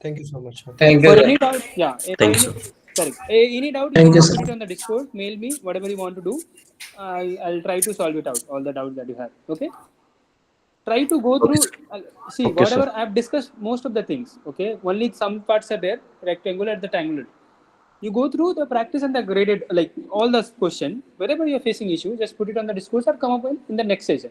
Thank you so much, sir. Thank you, For sir. any doubt, yeah. For Thank you, any, sir. correct. Any doubt, you Thank can you, just sir. put it on the Discord. Mail me whatever you want to do. I'll try to solve it out. All the doubts that you have. Okay. Try to go Okay, through, sir. see Okay, sir. whatever I've discussed, most of the things. Okay, only some parts are there, rectangular, rectangular. You go through the practice and the graded, like all the question, wherever you're facing issue, just put it on the discourse or come up in the next session.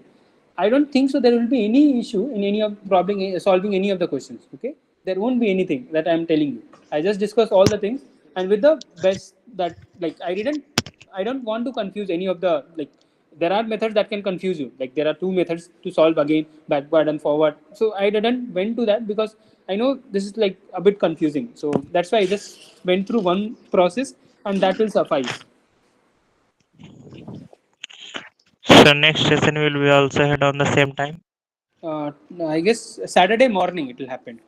I don't think so there will be any issue in any of problem solving any of the questions. Okay, there won't be anything that I'm telling you. I just discuss all the things, and with the best that, like, I don't want to confuse any of the, like, there are methods that can confuse you, like there are two methods to solve, again backward and forward. So I didn't went to that because I know this is like a bit confusing. So that's why I just went through one process, and that will suffice. So next session will be also had on the same time. No, I guess Saturday morning it will happen.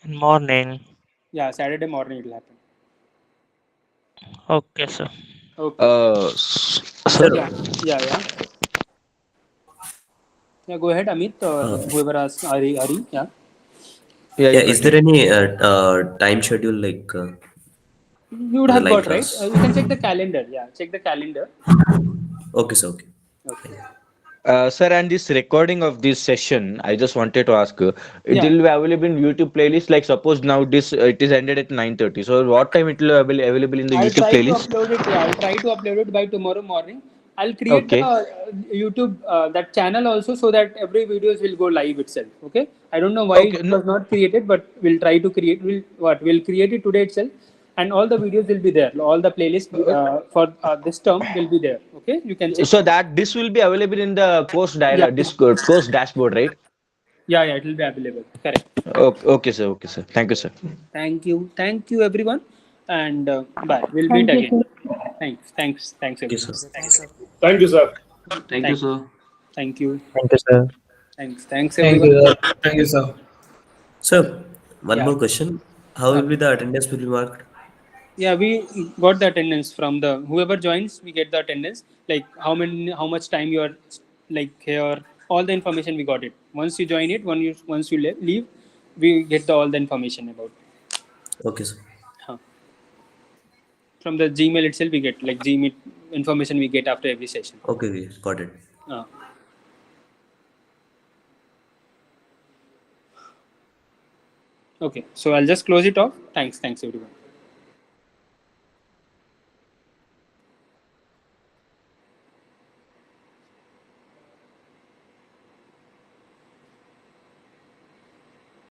In morning. Yeah, Saturday morning it will happen. Okay, sir. Okay. Sir. Sir, Yeah, yeah. Yeah, go ahead, Amit, or uh, whoever asks. Hari. Yeah. Yeah, yeah, you is there continue. any time schedule like You would for the have live got, right. class? You can check the calendar. Yeah, check the calendar. Okay, sir. Okay. Okay. Sir, and this recording of this session, I just wanted to ask, it Yeah, will be available in YouTube playlist. Like suppose now this it is ended at 9:30. So what time it will be available in the I'll YouTube try to playlist? upload it. Yeah, I'll try to upload it by tomorrow morning. I'll create the Okay. YouTube that channel also, so that every videos will go live itself. Okay. I don't know why Okay. it No. was not created, but we'll try to create. We'll create it today itself, and all the videos will be there. All the playlist for this term will be there. Okay, you can check. So that this will be available in the Yeah, course dashboard, right? yeah, it will be available. Correct. Okay, okay, sir. Okay, sir. Thank you, sir. Thank you, everyone, and bye. We'll meet Thank you, again. sir. Thanks, Thank you, everyone. sir. Thanks, sir. Thank you, sir. Thank you, Thank, sir. thank you. Thank you, sir. Thanks, Thank everyone. you, sir. Thank you, sir. Sir, one Yeah. more question. How will be the attendance will be marked? Yeah, we got the attendance from the whoever joins. We get the attendance, like how much time you are like here. All the information we got it. Once you join it, once you leave, we get all the information about. Okay, sir. Huh. From the Gmail itself, we get like Gmail information we get after every session. Okay, okay, got it. Uh, okay, so I'll just close it off. Thanks, everyone.